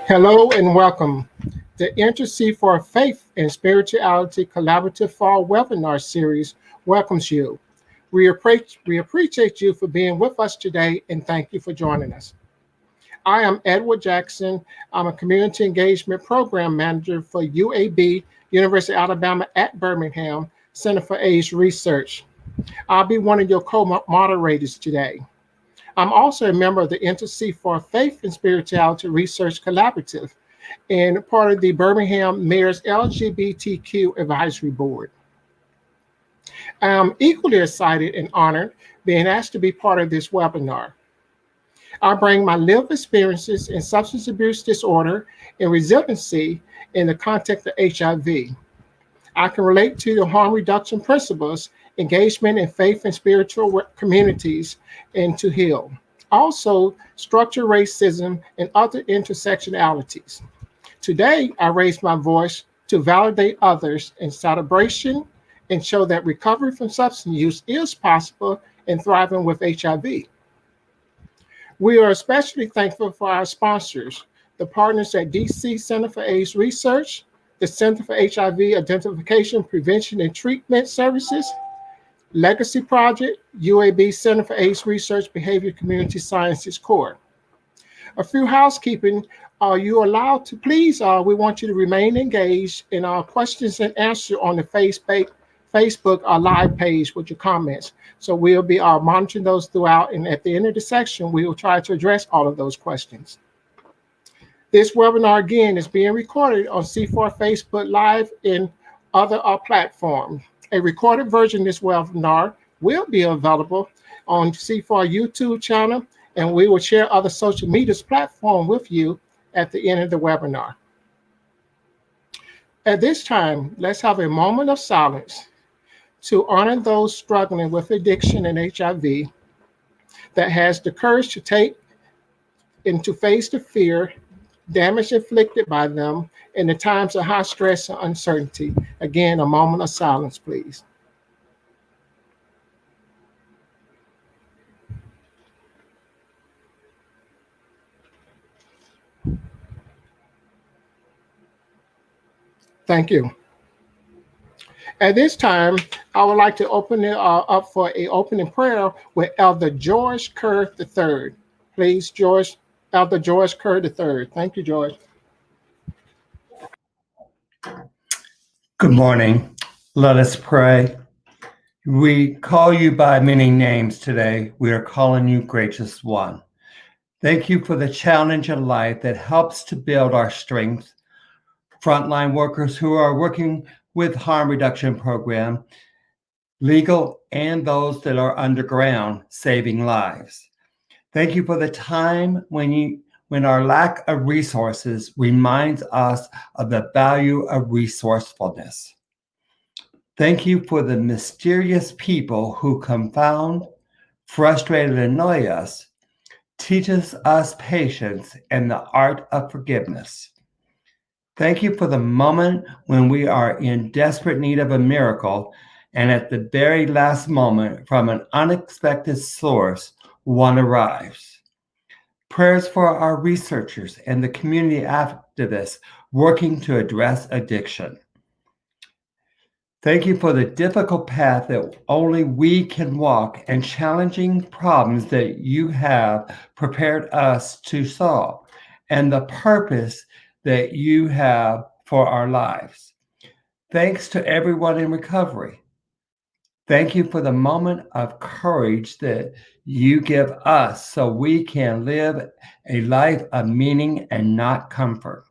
Hello and welcome. The Inter-CFAR Faith and Spirituality Collaborative Fall webinar series welcomes you. We appreciate you for being with us today and thank you for joining us. I am Edward Jackson. I'm a Community Engagement Program Manager for UAB, University of Alabama at Birmingham, Center for AIDS Research. I'll be one of your co-moderators today. I'm also a member of the Inter-CFAR Faith and Spirituality Research Collaborative and part of the Birmingham Mayor's LGBTQ Advisory Board. I'm equally excited and honored being asked to be part of this webinar. I bring my lived experiences in substance abuse disorder and resiliency in the context of HIV. I can relate to the harm reduction principles, engagement in faith and spiritual communities, and to heal. Also, structural racism and other intersectionalities. Today, I raise my voice to validate others in celebration and show that recovery from substance use is possible and thriving with HIV. We are especially thankful for our sponsors, the partners at DC Center for AIDS Research, the Center for HIV Identification, Prevention, and Treatment Services, Legacy Project, UAB Center for AIDS Research, Behavior Community Sciences Core. A few housekeeping, are you allowed to please, we want you to remain engaged in our questions and answers on the Facebook live page with your comments. So we'll be monitoring those throughout, and at the end of the section, we will try to address all of those questions. This webinar, again, is being recorded on CFAR Facebook Live and other platforms. A recorded version of this webinar will be available on CFAR YouTube channel, and we will share other social media platforms with you at the end of the webinar. At this time, let's have a moment of silence to honor those struggling with addiction and HIV that has the courage to take and to face the fear, damage inflicted by them in the times of high stress and uncertainty. Again, a moment of silence, please. Thank you. At this time, I would like to open it up for an opening prayer with Elder George Kerr III. Please, Elder George Kerr III. Thank you, George. Good morning. Let us pray. We call you by many names today. We are calling you Gracious One. Thank you for the challenge in life that helps to build our strength. Frontline workers who are working with harm reduction program, legal and those that are underground, saving lives. Thank you for the time when our lack of resources reminds us of the value of resourcefulness. Thank you for the mysterious people who confound, frustrate, and annoy us, teaches us patience and the art of forgiveness. Thank you for the moment when we are in desperate need of a miracle, and at the very last moment, from an unexpected source, one arrives. Prayers for our researchers and the community activists working to address addiction. Thank you for the difficult path that only we can walk and challenging problems that you have prepared us to solve, and the purpose that you have for our lives. Thanks to everyone in recovery. Thank you for the moment of courage that you give us so we can live a life of meaning and not comfort.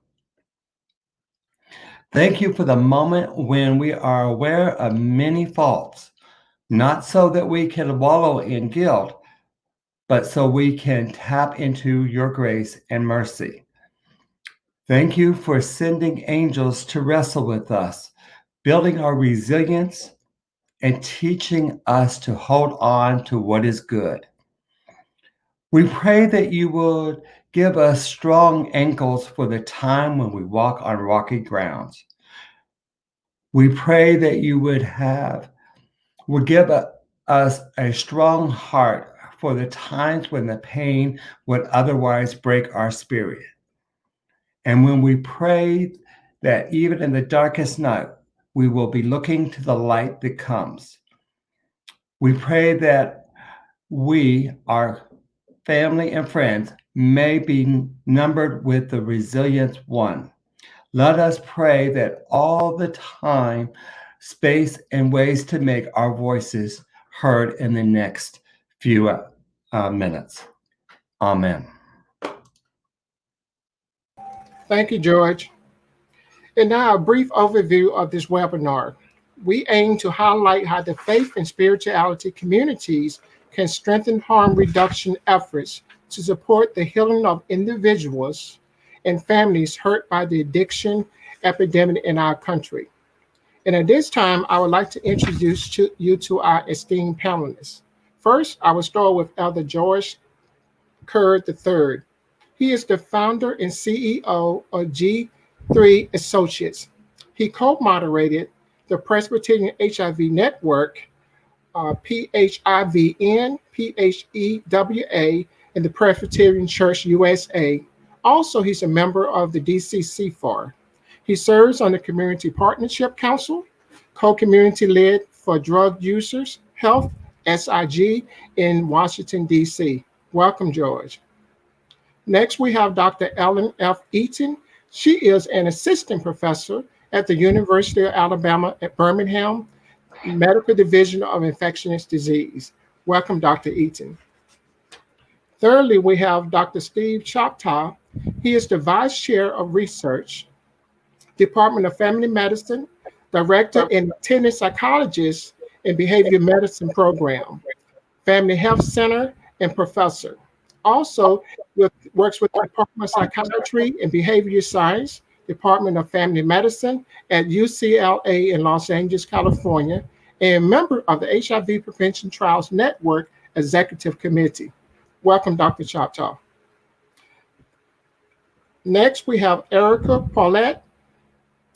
Thank you for the moment when we are aware of many faults, not so that we can wallow in guilt, but so we can tap into your grace and mercy. Thank you for sending angels to wrestle with us, building our resilience and teaching us to hold on to what is good. We pray that you would give us strong ankles for the time when we walk on rocky grounds. We pray that you would give us a strong heart for the times when the pain would otherwise break our spirit. And when we pray that even in the darkest night, we will be looking to the light that comes. We pray that we, our family and friends, may be numbered with the resilient one. Let us pray that all the time, space, and ways to make our voices heard in the next few minutes. Amen. Thank you, George. And now a brief overview of this webinar. We aim to highlight how the faith and spirituality communities can strengthen harm reduction efforts to support the healing of individuals and families hurt by the addiction epidemic in our country. And at this time, I would like to introduce you to our esteemed panelists. First, I will start with Elder George Kerr III. He is the founder and CEO of G3 Associates. He co-moderated the Presbyterian HIV Network, PHIVN, PHEWA, and the Presbyterian Church USA. Also, he's a member of the DC-CFAR. He serves on the Community Partnership Council, co-community led for drug users, health, SIG, in Washington, DC. Welcome, George. Next, we have Dr. Ellen F. Eaton. She is an assistant professor at the University of Alabama at Birmingham Medical Division of Infectious Disease. Welcome, Dr. Eaton. Thirdly, we have Dr. Steve Choctaw. He is the Vice Chair of Research, Department of Family Medicine, Director and Attending Psychologist in Behavior Medicine Program, Family Health Center, and Professor. Also, works with the Department of Psychiatry and Behavioral Science, Department of Family Medicine at UCLA in Los Angeles, California, and a member of the HIV Prevention Trials Network Executive Committee. Welcome, Dr. Choctaw. Next, we have Erica Paulette.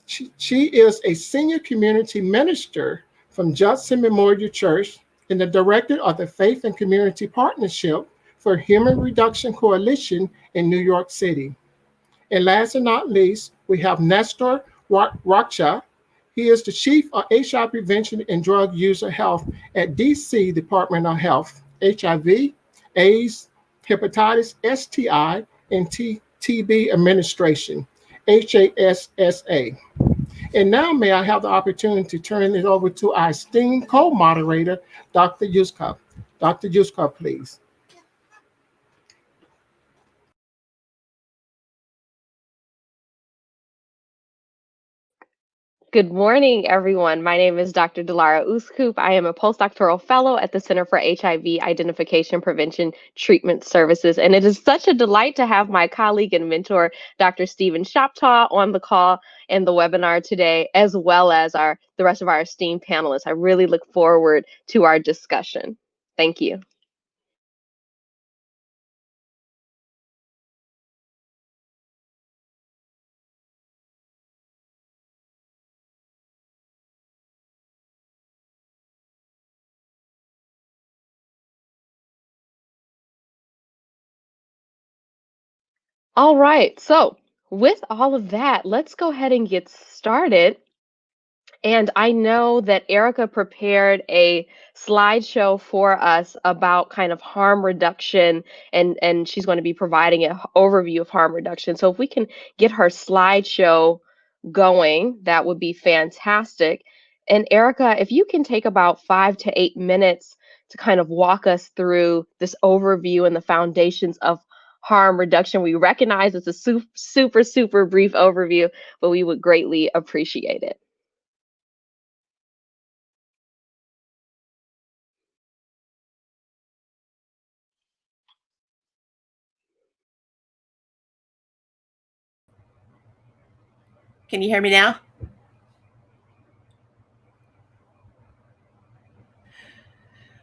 She is a senior community minister from Judson Memorial Church and the director of the Faith and Community Partnership for Human Reduction Coalition in New York City. And last but not least, we have Nestor Raksha. He is the Chief of HIV Prevention and Drug User Health at DC Department of Health, HIV, AIDS, Hepatitis, STI, and TB Administration, HASSA. And now may I have the opportunity to turn it over to our esteemed co-moderator, Dr. Yuskov. Dr. Yuskov, please. Good morning, everyone. My name is Dr. Delara Uskup. I am a postdoctoral fellow at the Center for HIV Identification, Prevention, Treatment Services. And it is such a delight to have my colleague and mentor, Dr. Stephen Choctaw, on the call and the webinar today, as well as the rest of our esteemed panelists. I really look forward to our discussion. Thank you. All right, so with all of that, let's go ahead and get started. And I know that Erica prepared a slideshow for us about kind of harm reduction, and she's going to be providing an overview of harm reduction. So if we can get her slideshow going, that would be fantastic. And Erica, if you can take about 5 to 8 minutes to kind of walk us through this overview and the foundations of harm reduction. We recognize it's a super brief overview, but we would greatly appreciate it. Can you hear me now?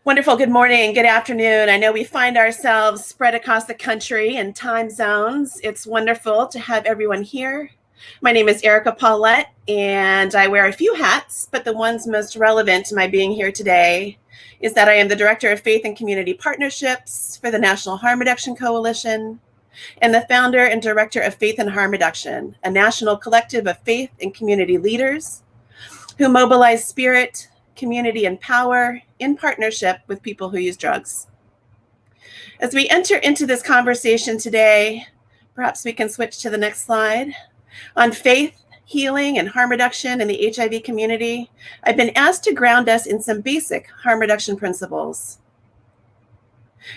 Wonderful. Good morning. Good afternoon. I know we find ourselves spread across the country in time zones. It's wonderful to have everyone here. My name is Erica Paulette, and I wear a few hats, but the ones most relevant to my being here today is that I am the Director of Faith and Community Partnerships for the National Harm Reduction Coalition. and the founder and director of Faith and Harm Reduction, a national collective of faith and community leaders who mobilize spirit, community, and power in partnership with people who use drugs. As we enter into this conversation today, perhaps we can switch to the next slide, on faith, healing, and harm reduction in the HIV community, I've been asked to ground us in some basic harm reduction principles.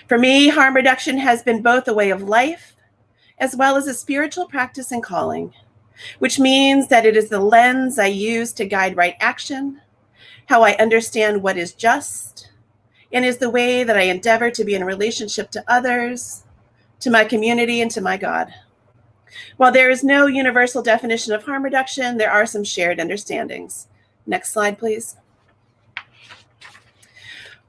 For me, harm reduction has been both a way of life as well as a spiritual practice and calling, which means that it is the lens I use to guide right action, how I understand what is just, and is the way that I endeavor to be in relationship to others, to my community, and to my God. While there is no universal definition of harm reduction, there are some shared understandings. Next slide, please.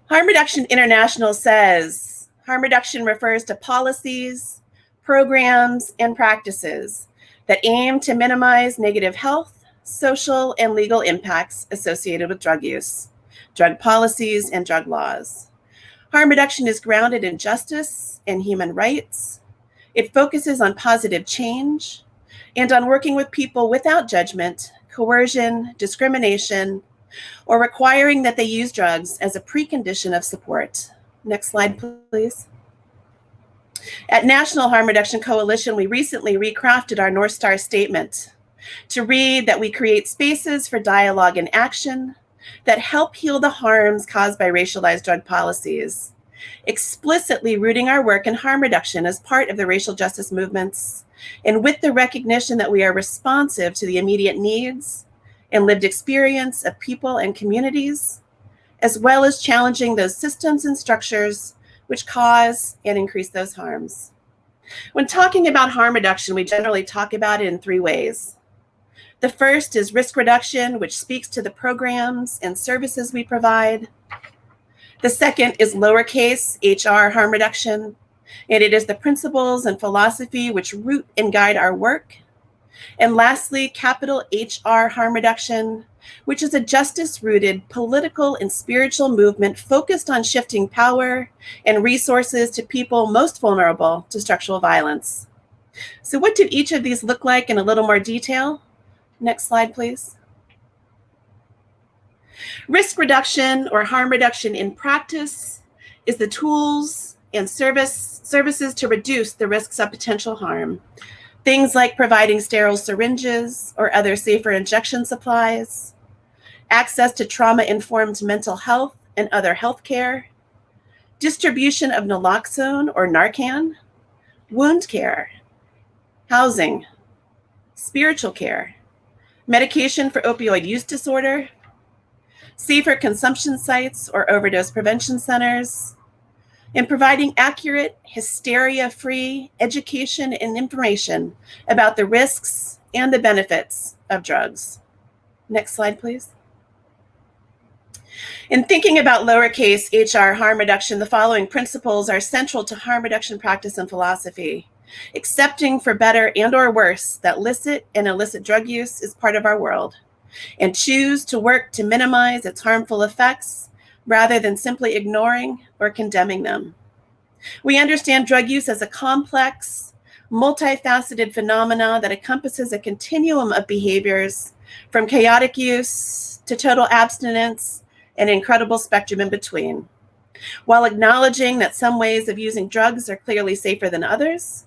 Harm Reduction International says harm reduction refers to policies, programs, and practices that aim to minimize negative health, social, and legal impacts associated with drug use, drug policies, and drug laws. Harm reduction is grounded in justice and human rights. It focuses on positive change and on working with people without judgment, coercion, discrimination, or requiring that they use drugs as a precondition of support. Next slide, please. At National Harm Reduction Coalition, we recently recrafted our North Star statement to read that we create spaces for dialogue and action that help heal the harms caused by racialized drug policies, explicitly rooting our work in harm reduction as part of the racial justice movements, and with the recognition that we are responsive to the immediate needs and lived experience of people and communities, as well as challenging those systems and structures which cause and increase those harms. When talking about harm reduction, we generally talk about it in three ways. The first is risk reduction, which speaks to the programs and services we provide. The second is lowercase HR harm reduction, and it is the principles and philosophy which root and guide our work. And lastly, capital HR harm reduction, which is a justice-rooted political and spiritual movement focused on shifting power and resources to people most vulnerable to structural violence. So what do each of these look like in a little more detail? Next slide, please. Risk reduction or harm reduction in practice is the tools and services to reduce the risks of potential harm. Things like providing sterile syringes or other safer injection supplies, access to trauma-informed mental health and other health care, distribution of naloxone or Narcan, wound care, housing, spiritual care, medication for opioid use disorder, safer consumption sites or overdose prevention centers, and providing accurate, hysteria-free education and information about the risks and the benefits of drugs. Next slide, please. In thinking about lowercase HR harm reduction, the following principles are central to harm reduction practice and philosophy. Accepting for better and or worse that licit and illicit drug use is part of our world, and choose to work to minimize its harmful effects rather than simply ignoring or condemning them. We understand drug use as a complex, multifaceted phenomena that encompasses a continuum of behaviors from chaotic use to total abstinence and an incredible spectrum in between. While acknowledging that some ways of using drugs are clearly safer than others,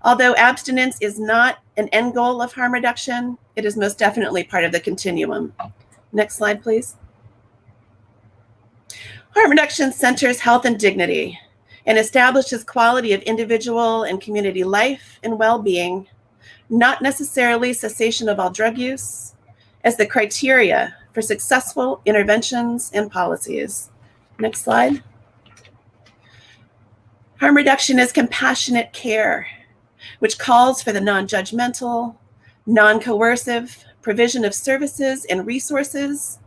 although abstinence is not an end goal of harm reduction, it is most definitely part of the continuum. Next slide, please. Harm reduction centers health and dignity and establishes quality of individual and community life and well-being, not necessarily cessation of all drug use, as the criteria for successful interventions and policies. Next slide. Harm reduction is compassionate care, which calls for the non-judgmental, non-coercive provision of services and resources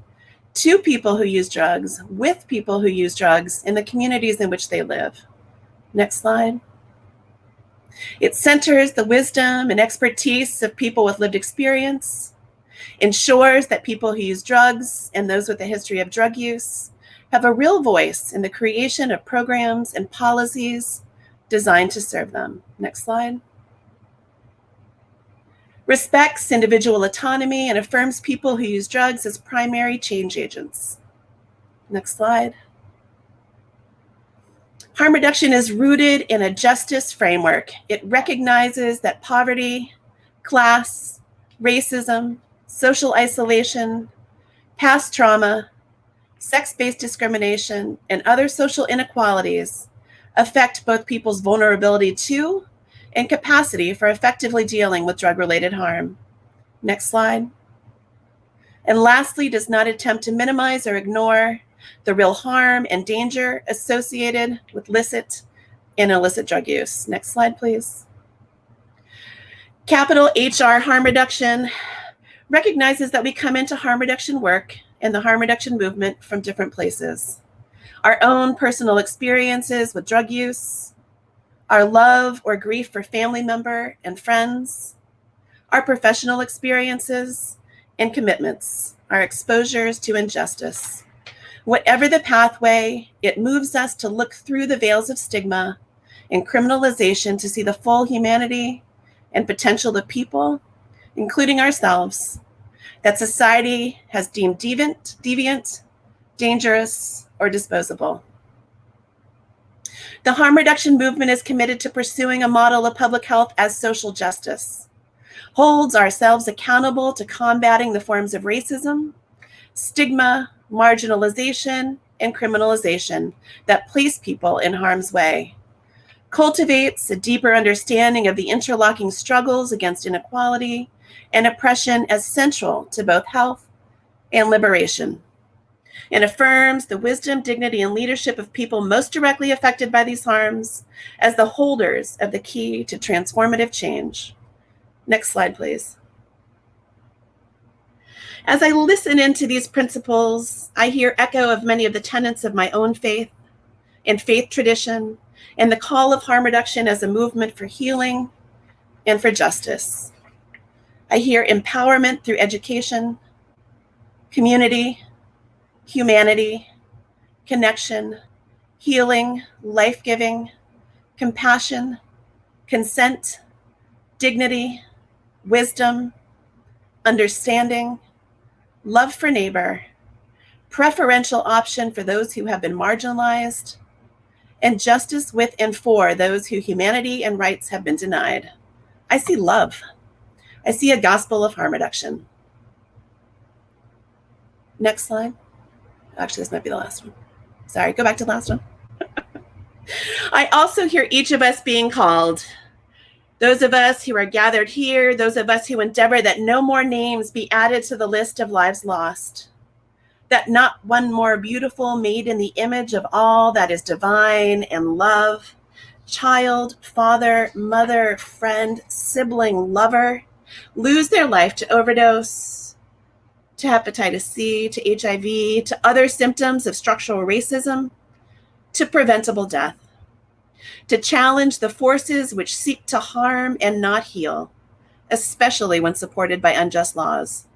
to people who use drugs, with people who use drugs in the communities in which they live. Next slide. It centers the wisdom and expertise of people with lived experience, ensures that people who use drugs and those with a history of drug use have a real voice in the creation of programs and policies designed to serve them. Next slide. Respects individual autonomy and affirms people who use drugs as primary change agents. Next slide. Harm reduction is rooted in a justice framework. It recognizes that poverty, class, racism, social isolation, past trauma, sex-based discrimination, and other social inequalities affect both people's vulnerability to and capacity for effectively dealing with drug-related harm. Next slide. And lastly, does not attempt to minimize or ignore the real harm and danger associated with licit and illicit drug use. Next slide, please. Capital HR harm reduction recognizes that we come into harm reduction work and the harm reduction movement from different places. Our own personal experiences with drug use, our love or grief for family member and friends, our professional experiences and commitments, our exposures to injustice. Whatever the pathway, it moves us to look through the veils of stigma and criminalization to see the full humanity and potential of people, including ourselves, that society has deemed deviant, dangerous, or disposable. The harm reduction movement is committed to pursuing a model of public health as social justice, holds ourselves accountable to combating the forms of racism, stigma, marginalization, and criminalization that place people in harm's way, cultivates a deeper understanding of the interlocking struggles against inequality and oppression as central to both health and liberation, and affirms the wisdom, dignity, and leadership of people most directly affected by these harms as the holders of the key to transformative change. Next slide, please. As I listen into these principles, I hear echo of many of the tenets of my own faith and faith tradition, and the call of harm reduction as a movement for healing and for justice. I hear empowerment through education, community, humanity, connection, healing, life-giving, compassion, consent, dignity, wisdom, understanding, love for neighbor, preferential option for those who have been marginalized, and justice with and for those whose humanity and rights have been denied. I see love. I see a gospel of harm reduction. Next slide. Actually, this might be the last one. Sorry, go back to the last one. I also hear each of us being called. Those of us who are gathered here, those of us who endeavor that no more names be added to the list of lives lost, that not one more beautiful made in the image of all that is divine and love, child, father, mother, friend, sibling, lover, lose their life to overdose, to hepatitis C, to HIV, to other symptoms of structural racism, to preventable death, to challenge the forces which seek to harm and not heal, especially when supported by unjust laws,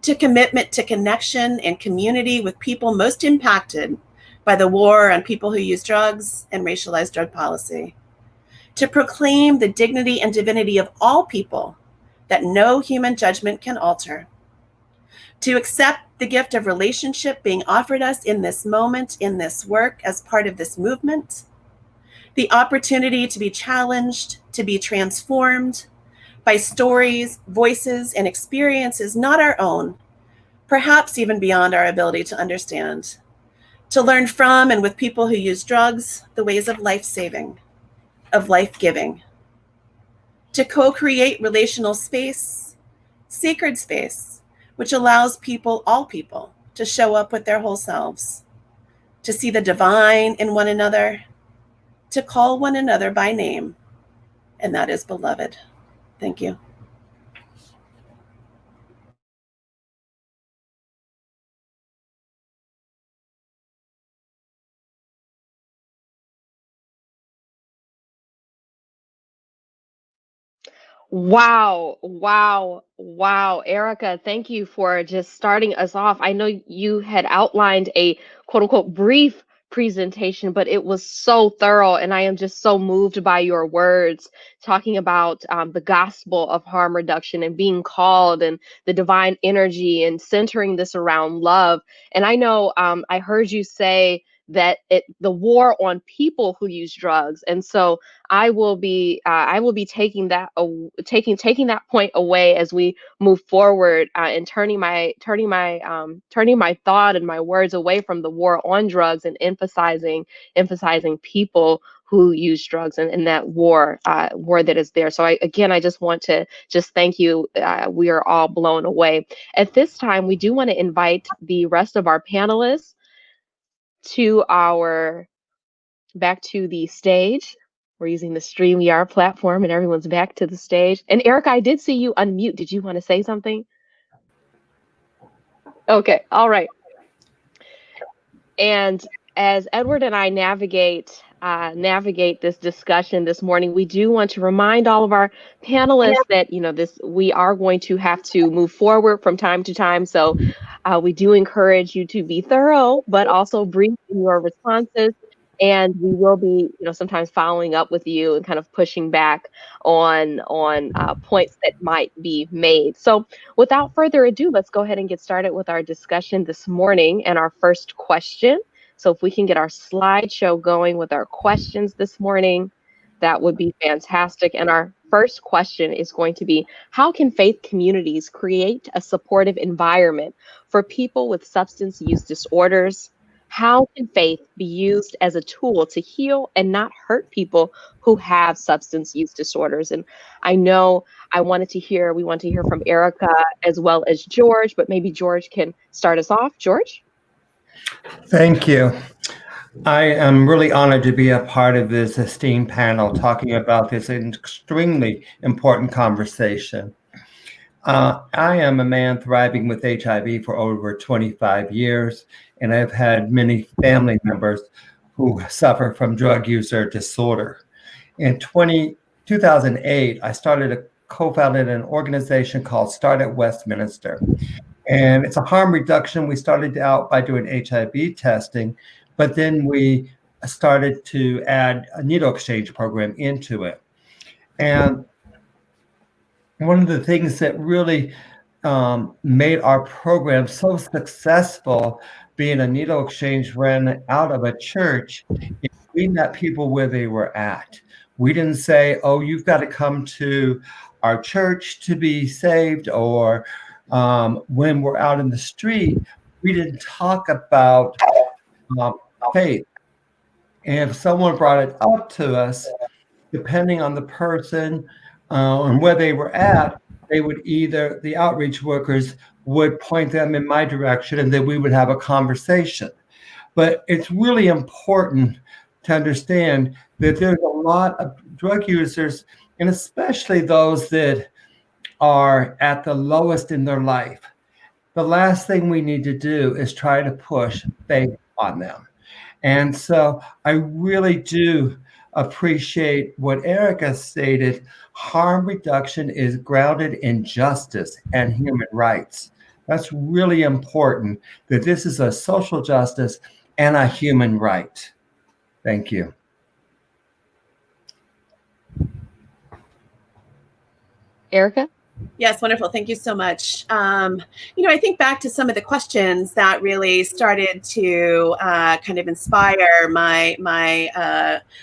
to commitment to connection and community with people most impacted by the war on people who use drugs and racialized drug policy, to proclaim the dignity and divinity of all people that no human judgment can alter, to accept the gift of relationship being offered us in this moment, in this work, as part of this movement, the opportunity to be challenged, to be transformed by stories, voices, and experiences not our own, perhaps even beyond our ability to understand, to learn from and with people who use drugs the ways of life-saving, of life-giving, to co-create relational space, sacred space, which allows people, all people, to show up with their whole selves, to see the divine in one another, to call one another by name, and that is beloved. Thank you. Wow, wow, wow. Erica, thank you for just starting us off. I know you had outlined a quote unquote brief presentation, but it was so thorough, and I am just so moved by your words talking about the gospel of harm reduction and being called and the divine energy and centering this around love. And I know I heard you say that the war on people who use drugs, and so I will be taking that taking that point away as we move forward, and turning my thought and my words away from the war on drugs and emphasizing people who use drugs, and that war that is there. So I just want to just thank you. We are all blown away. At this time, we do want to invite the rest of our panelists back to the stage. We're using the StreamYard platform, and everyone's back to the stage. And Erica, I did see you unmute. Did you want to say something? Okay, all right. And as Edward and I navigate this discussion this morning, we do want to remind all of our panelists that we are going to have to move forward from time to time. So we do encourage you to be thorough, but also brief in your responses. And we will be, sometimes following up with you and kind of pushing back on points that might be made. So without further ado, let's go ahead and get started with our discussion this morning and our first question. So if we can get our slideshow going with our questions this morning, that would be fantastic. And our first question is going to be, how can faith communities create a supportive environment for people with substance use disorders? How can faith be used as a tool to heal and not hurt people who have substance use disorders? And I know we want to hear from Erica as well as George, but maybe George can start us off. George? Thank you. I am really honored to be a part of this esteemed panel talking about this extremely important conversation. I am a man thriving with HIV for over 25 years, and I've had many family members who suffer from drug user disorder. In 2008, I co-founded an organization called Start at Westminster. And it's a harm reduction. We started out by doing HIV testing, but then we started to add a needle exchange program into it. And one of the things that really made our program so successful, being a needle exchange ran out of a church, is we met people where they were at. We didn't say, oh, you've got to come to our church to be saved, or when we're out in the street, we didn't talk about faith. And if someone brought it up to us, depending on the person and where they were at, the outreach workers would point them in my direction, and then we would have a conversation. But it's really important to understand that there's a lot of drug users, and especially those that are at the lowest in their life. The last thing we need to do is try to push faith on them. And so I really do appreciate what Erica stated. Harm reduction is grounded in justice and human rights. That's really important, that this is a social justice and a human right. Thank you. Erica? Yes, wonderful. Thank you so much. I think back to some of the questions that really started to kind of inspire my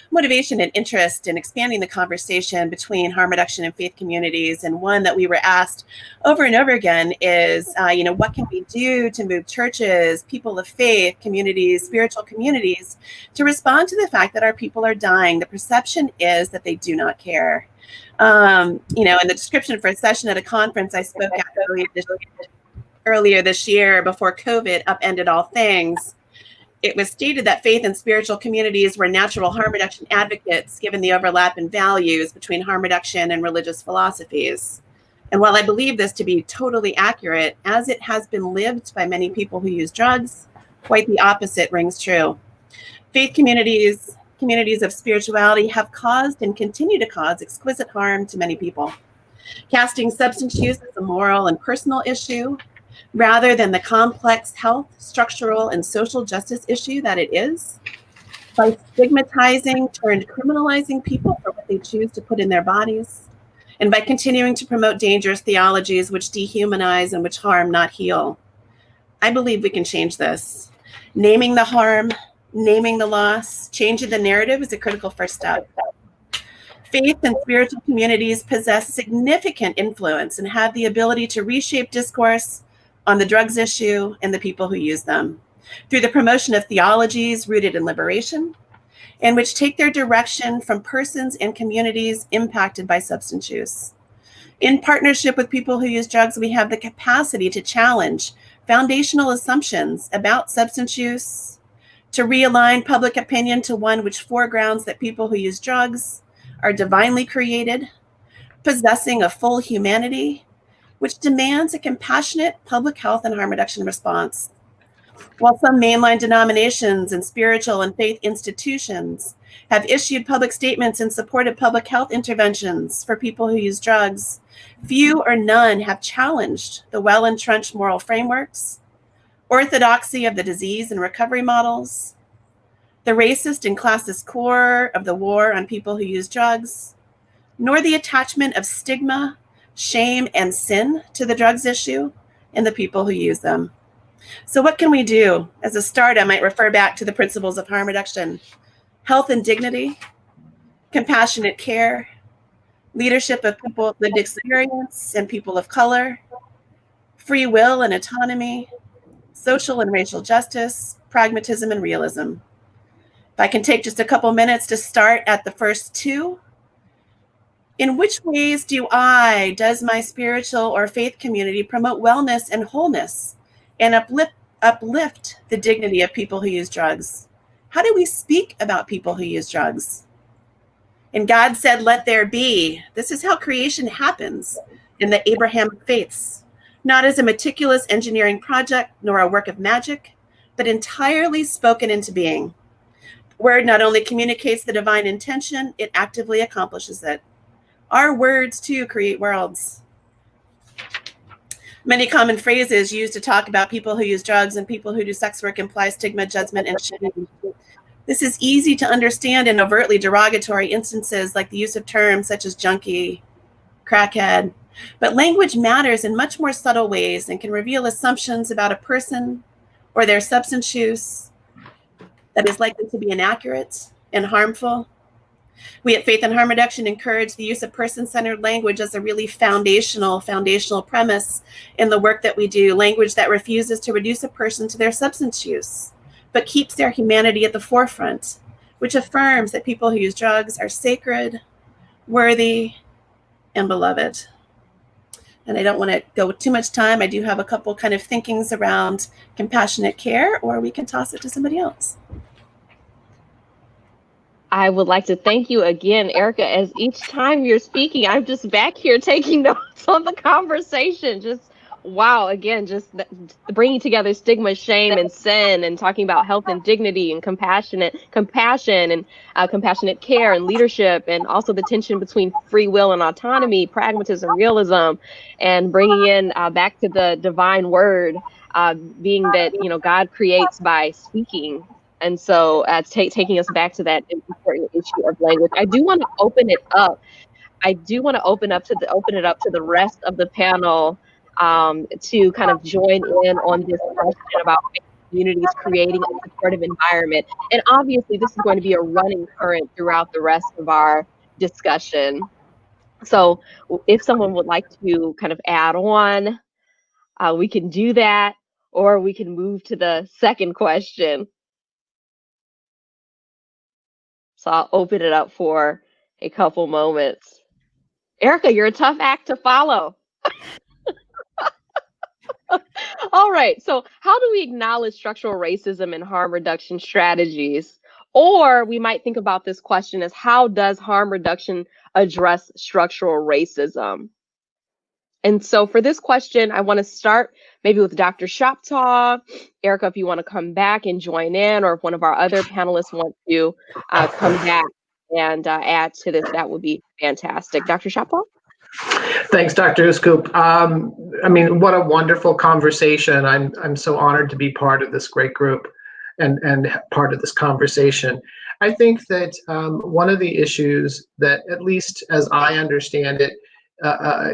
motivation and interest in expanding the conversation between harm reduction and faith communities. And one that we were asked over and over again is, what can we do to move churches, people of faith, communities, spiritual communities, to respond to the fact that our people are dying? The perception is that they do not care. In the description for a session at a conference I spoke at earlier this year before COVID upended all things, it was stated that faith and spiritual communities were natural harm reduction advocates given the overlap in values between harm reduction and religious philosophies. And while I believe this to be totally accurate, as it has been lived by many people who use drugs, quite the opposite rings true. Faith communities of spirituality have caused and continue to cause exquisite harm to many people. Casting substance use as a moral and personal issue rather than the complex health, structural, and social justice issue that it is, by stigmatizing turned criminalizing people for what they choose to put in their bodies, and by continuing to promote dangerous theologies which dehumanize and which harm, not heal. I believe we can change this. Naming the harm, naming the loss, changing the narrative is a critical first step. Faith and spiritual communities possess significant influence and have the ability to reshape discourse on the drugs issue and the people who use them through the promotion of theologies rooted in liberation and which take their direction from persons and communities impacted by substance use. In partnership with people who use drugs, we have the capacity to challenge foundational assumptions about substance use, to realign public opinion to one which foregrounds that people who use drugs are divinely created, possessing a full humanity, which demands a compassionate public health and harm reduction response. While some mainline denominations and spiritual and faith institutions have issued public statements in support of public health interventions for people who use drugs, few or none have challenged the well-entrenched moral frameworks, orthodoxy of the disease and recovery models, the racist and classist core of the war on people who use drugs, nor the attachment of stigma, shame, and sin to the drugs issue and the people who use them. So what can we do? As a start, I might refer back to the principles of harm reduction: health and dignity, compassionate care, leadership of people with lived experience and people of color, free will and autonomy, social and racial justice, pragmatism and realism. If I can take just a couple minutes to start at the first two. In which ways does my spiritual or faith community promote wellness and wholeness and uplift the dignity of people who use drugs? How do we speak about people who use drugs? And God said, "Let there be." This is how creation happens in the Abrahamic faiths, not as a meticulous engineering project nor a work of magic, but entirely spoken into being. The word not only communicates the divine intention, it actively accomplishes it. Our words, too, create worlds. Many common phrases used to talk about people who use drugs and people who do sex work imply stigma, judgment, and shame. This is easy to understand in overtly derogatory instances like the use of terms such as junkie, crackhead. But language matters in much more subtle ways and can reveal assumptions about a person or their substance use that is likely to be inaccurate and harmful. We at Faith and Harm Reduction encourage the use of person-centered language as a really foundational premise in the work that we do, language that refuses to reduce a person to their substance use, but keeps their humanity at the forefront, which affirms that people who use drugs are sacred, worthy, and beloved. And I don't want to go too much time. I do have a couple kind of thinkings around compassionate care, or we can toss it to somebody else. I would like to thank you again, Erica, as each time you're speaking, I'm just back here taking notes on the conversation. Just, wow, again, just bringing together stigma, shame, and sin, and talking about health and dignity and compassion and compassionate care and leadership, and also the tension between free will and autonomy, pragmatism, realism, and bringing in back to the divine word, being that, God creates by speaking. And so taking us back to that important issue of language. I do want to open it up. Open it up to the rest of the panel to kind of join in on this question about communities creating a supportive environment. And obviously, this is going to be a running current throughout the rest of our discussion. So if someone would like to kind of add on, we can do that, or we can move to the second question. So I'll open it up for a couple moments. Erica, you're a tough act to follow. All right. So how do we acknowledge structural racism and harm reduction strategies? Or we might think about this question as, how does harm reduction address structural racism? And so for this question, I want to start maybe with Dr. Shoptaw. Erica, if you want to come back and join in, or if one of our other panelists want to come back and add to this, that would be fantastic. Dr. Shoptaw? Thanks, Dr. Uscoop. I mean, what a wonderful conversation. I'm so honored to be part of this great group and part of this conversation. I think that one of the issues that, at least as I understand it,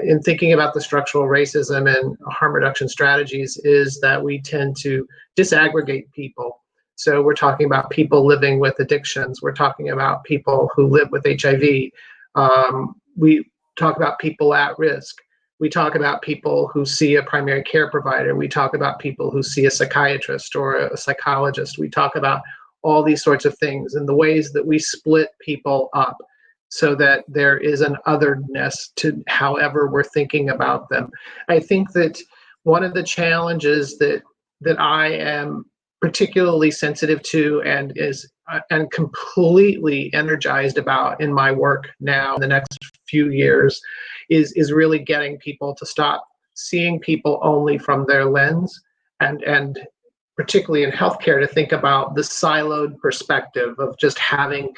in thinking about the structural racism and harm reduction strategies, is that we tend to disaggregate people. So we're talking about people living with addictions. We're talking about people who live with HIV. We talk about people at risk. We talk about people who see a primary care provider. We talk about people who see a psychiatrist or a psychologist. We talk about all these sorts of things and the ways that we split people up so that there is an otherness to however we're thinking about them. I think that one of the challenges that I am particularly sensitive to and completely energized about in my work now in the next few years is really getting people to stop seeing people only from their lens, and particularly in healthcare, to think about the siloed perspective of just having,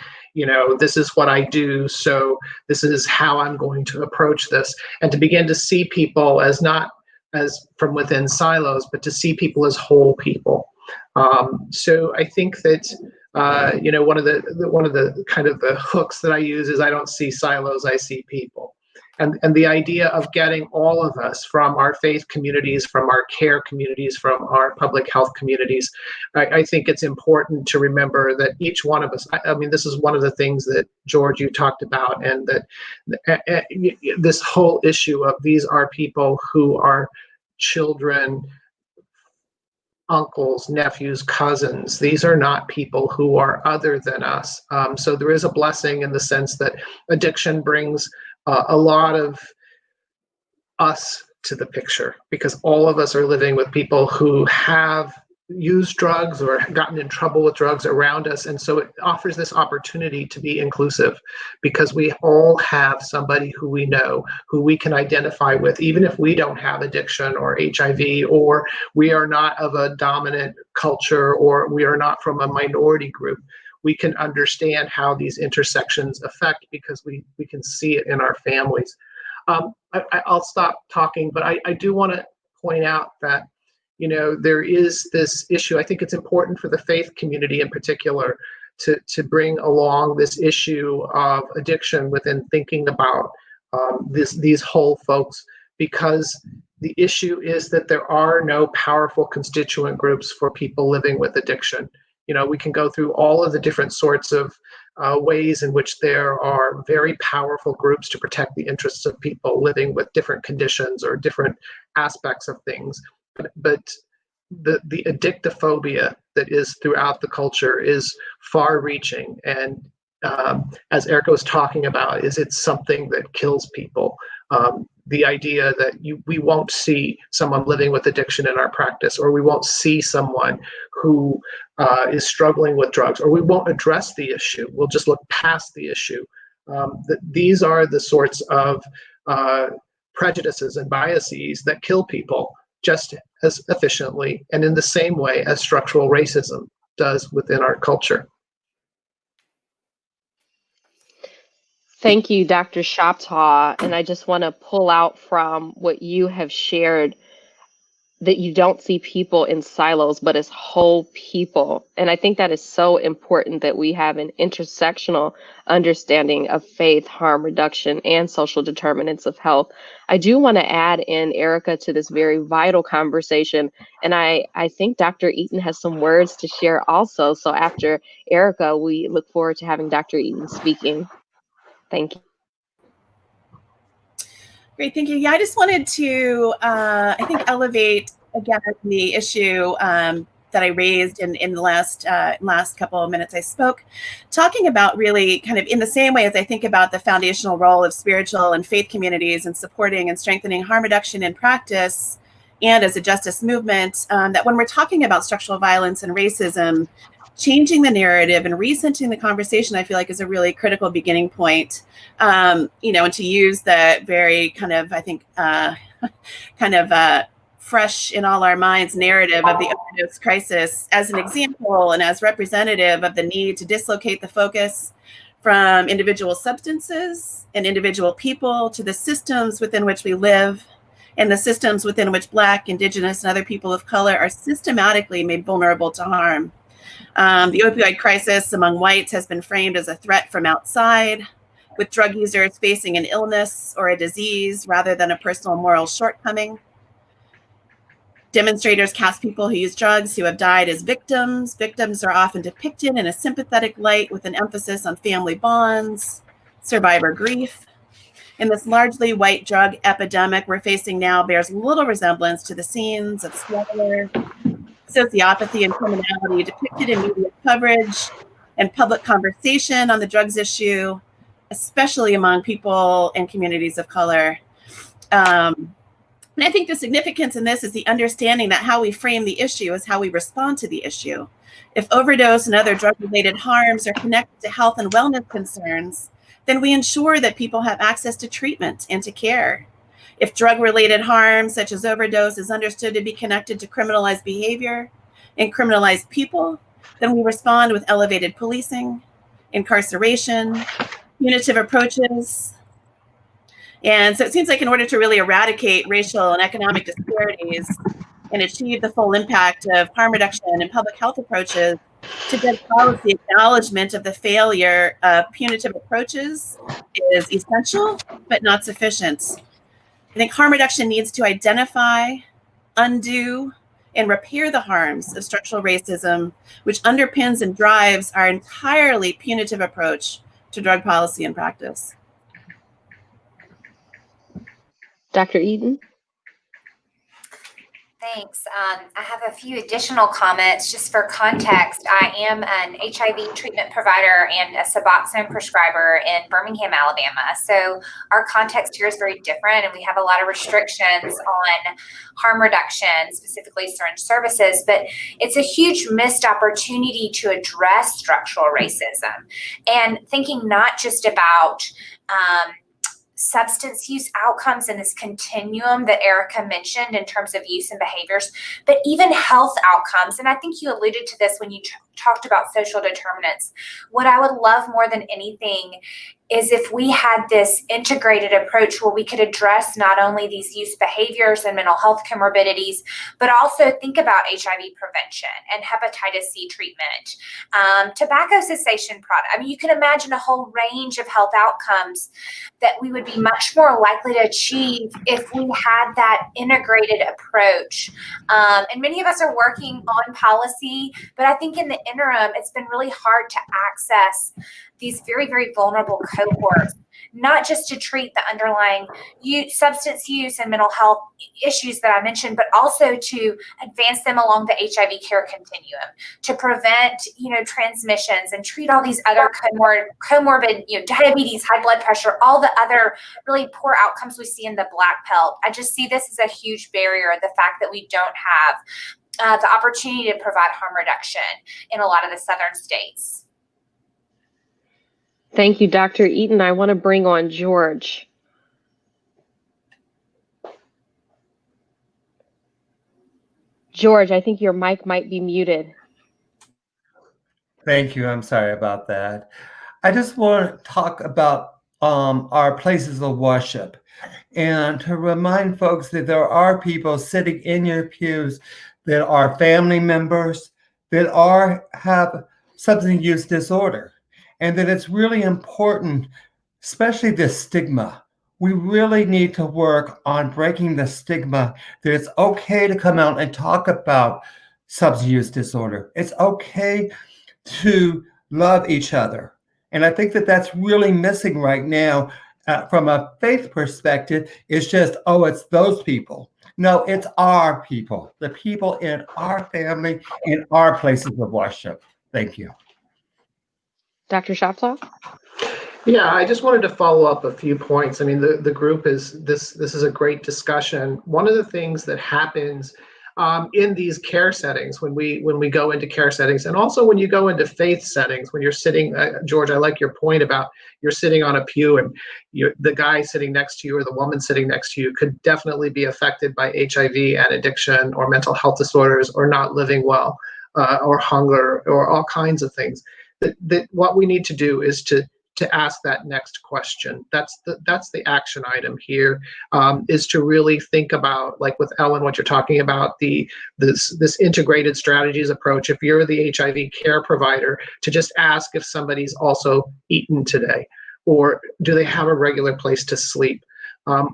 this is what I do, so this is how I'm going to approach this, and to begin to see people as not as from within silos, but to see people as whole people. So I think that one of the kind of the hooks that I use is I don't see silos, I see people. And the idea of getting all of us from our faith communities, from our care communities, from our public health communities, I think it's important to remember that each one of us, I mean, this is one of the things that, George, you talked about, and that this whole issue of these are people who are children, uncles, nephews, cousins. These are not people who are other than us. So there is a blessing in the sense that addiction brings a lot of us to the picture, because all of us are living with people who have used drugs or gotten in trouble with drugs around us. And so it offers this opportunity to be inclusive, because we all have somebody who we know, who we can identify with, even if we don't have addiction or HIV, or we are not of a dominant culture, or we are not from a minority group. We can understand how these intersections affect, because we can see it in our families. I'll stop talking, but I do want to point out that there is this issue. I think it's important for the faith community in particular to bring along this issue of addiction within thinking about these whole folks, because the issue is that there are no powerful constituent groups for people living with addiction. We can go through all of the different sorts of ways in which there are very powerful groups to protect the interests of people living with different conditions or different aspects of things. But the addictophobia that is throughout the culture is far-reaching, and as Erica was talking about, it's something that kills people. The idea that we won't see someone living with addiction in our practice, or we won't see someone who is struggling with drugs, or we won't address the issue. We'll just look past the issue. These are the sorts of prejudices and biases that kill people just as efficiently and in the same way as structural racism does within our culture. Thank you, Dr. Shoptaw. And I just want to pull out from what you have shared that you don't see people in silos, but as whole people. And I think that is so important, that we have an intersectional understanding of faith, harm reduction, and social determinants of health. I do want to add in Erica to this very vital conversation. And I think Dr. Eaton has some words to share also. So after Erica, we look forward to having Dr. Eaton speaking. Thank you. Great, thank you. Yeah, I just wanted to, I think, elevate again the issue that I raised in the last couple of minutes I spoke, talking about really kind of in the same way as I think about the foundational role of spiritual and faith communities in supporting and strengthening harm reduction in practice and as a justice movement, that when we're talking about structural violence and racism, changing the narrative and recentering the conversation, I feel like, is a really critical beginning point. And to use the very kind of, I think, fresh in all our minds narrative of the overdose crisis as an example and as representative of the need to dislocate the focus from individual substances and individual people to the systems within which we live and the systems within which Black, Indigenous, and other people of color are systematically made vulnerable to harm. The opioid crisis among whites has been framed as a threat from outside, with drug users facing an illness or a disease rather than a personal moral shortcoming. Demonstrators cast people who use drugs who have died as victims. Victims are often depicted in a sympathetic light with an emphasis on family bonds, survivor grief. And this largely white drug epidemic we're facing now bears little resemblance to the scenes of squalor, sociopathy, and criminality depicted in media coverage and public conversation on the drugs issue, especially among people and communities of color. And I think the significance in this is the understanding that how we frame the issue is how we respond to the issue. If overdose and other drug-related harms are connected to health and wellness concerns, then we ensure that people have access to treatment and to care. If drug-related harm, such as overdose, is understood to be connected to criminalized behavior and criminalized people, then we respond with elevated policing, incarceration, punitive approaches. And so it seems like in order to really eradicate racial and economic disparities and achieve the full impact of harm reduction and public health approaches, to drug policy acknowledgement of the failure of punitive approaches is essential, but not sufficient. I think harm reduction needs to identify, undo, and repair the harms of structural racism, which underpins and drives our entirely punitive approach to drug policy and practice. Dr. Eaton? Thanks. I have a few additional comments just for context. I am an HIV treatment provider and a Suboxone prescriber in Birmingham, Alabama. So our context here is very different, and we have a lot of restrictions on harm reduction, specifically syringe services. But it's a huge missed opportunity to address structural racism and thinking not just about substance use outcomes in this continuum that Erica mentioned in terms of use and behaviors, but even health outcomes. And I think you alluded to this when you talked about social determinants. What I would love more than anything is if we had this integrated approach where we could address not only these use behaviors and mental health comorbidities, but also think about HIV prevention and hepatitis C treatment, tobacco cessation product. I mean, you can imagine a whole range of health outcomes that we would be much more likely to achieve if we had that integrated approach. And many of us are working on policy, but I think in the interim, it's been really hard to access these very, very vulnerable cohorts, not just to treat the underlying substance use and mental health issues that I mentioned, but also to advance them along the HIV care continuum, to prevent, transmissions and treat all these other comorbid, diabetes, high blood pressure, all the other really poor outcomes we see in the Black Belt. I just see this as a huge barrier, the fact that we don't have the opportunity to provide harm reduction in a lot of the southern states. Thank you, Dr. Eaton. I want to bring on George. George, I think your mic might be muted. Thank you. I'm sorry about that. I just want to talk about our places of worship and to remind folks that there are people sitting in your pews that are family members that have substance use disorder. And that it's really important, especially this stigma. We really need to work on breaking the stigma that it's okay to come out and talk about substance use disorder. It's okay to love each other. And I think that that's really missing right now from a faith perspective. It's just, it's those people. No, it's our people, the people in our family, in our places of worship. Thank you. Dr. Shoptaw? Yeah, I just wanted to follow up a few points. I mean, the group this is a great discussion. One of the things that happens in these care settings, when we go into care settings, and also when you go into faith settings, when you're sitting, George, I like your point about you're sitting on a pew and the guy sitting next to you or the woman sitting next to you could definitely be affected by HIV and addiction or mental health disorders or not living well or hunger or all kinds of things. That what we need to do is to to ask that next question. That's the action item here, is to really think about, like with Ellen, what you're talking about, this integrated strategies approach. If you're the HIV care provider, to just ask if somebody's also eaten today, or do they have a regular place to sleep?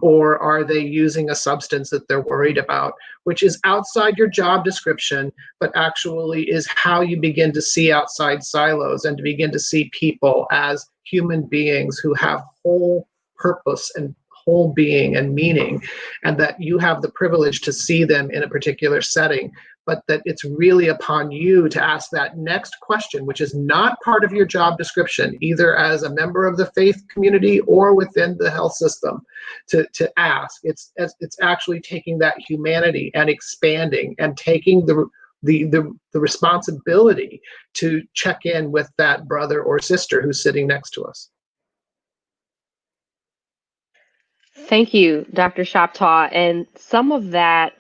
Or are they using a substance that they're worried about, which is outside your job description, but actually is how you begin to see outside silos and to begin to see people as human beings who have whole purpose and whole being and meaning, and that you have the privilege to see them in a particular setting, but that it's really upon you to ask that next question, which is not part of your job description, either as a member of the faith community or within the health system, to ask. It's actually taking that humanity and expanding and taking the responsibility to check in with that brother or sister who's sitting next to us. Thank you, Dr. Shoptaw. And some of that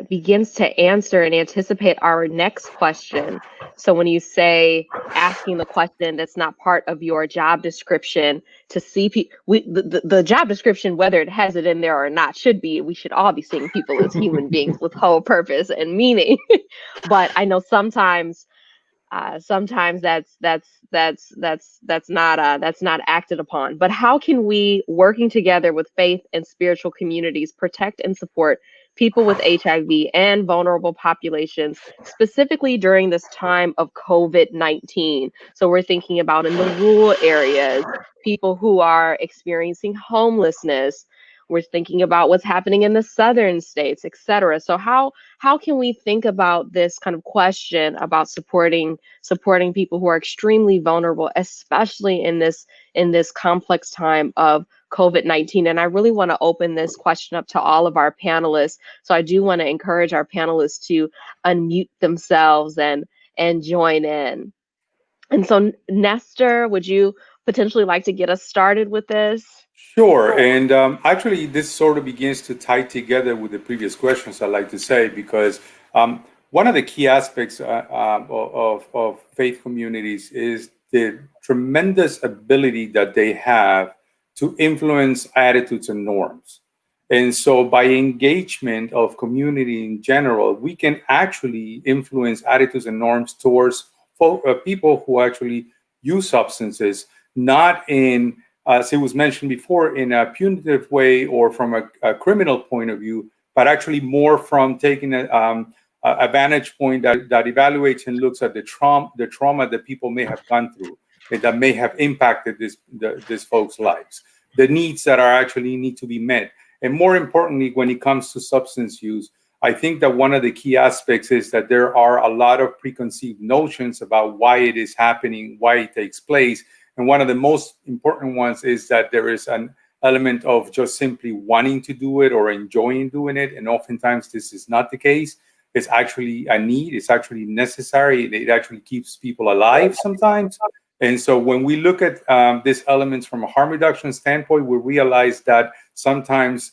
begins to answer and anticipate our next question. So when you say asking the question that's not part of your job description, to see people, the job description, whether it has it in there or not, we should all be seeing people as human beings with whole purpose and meaning. But I know sometimes that's not acted upon. But how can we, working together with faith and spiritual communities, protect and support people with HIV and vulnerable populations, specifically during this time of COVID-19? So we're thinking about in the rural areas, people who are experiencing homelessness. We're thinking about what's happening in the southern states, et cetera. So how can we think about this kind of question about supporting people who are extremely vulnerable, especially in this complex time of COVID-19? And I really want to open this question up to all of our panelists. So I do want to encourage our panelists to unmute themselves and join in. And so, Nestor, would you potentially like to get us started with this? Sure. And actually, this sort of begins to tie together with the previous questions, I'd like to say, because one of the key aspects of faith communities is the tremendous ability that they have to influence attitudes and norms. And so by engagement of community in general, we can actually influence attitudes and norms towards people who actually use substances, not in, as it was mentioned before, in a punitive way or from a criminal point of view, but actually more from taking a vantage point that evaluates and looks at the trauma that people may have gone through, that may have impacted this folks' lives, the needs that are actually need to be met. And more importantly, when it comes to substance use, I think that one of the key aspects is that there are a lot of preconceived notions about why it is happening, why it takes place. And one of the most important ones is that there is an element of just simply wanting to do it or enjoying doing it. And oftentimes this is not the case. It's actually a need. It's actually necessary. It actually keeps people alive sometimes. And so when we look at these elements from a harm reduction standpoint, we realize that sometimes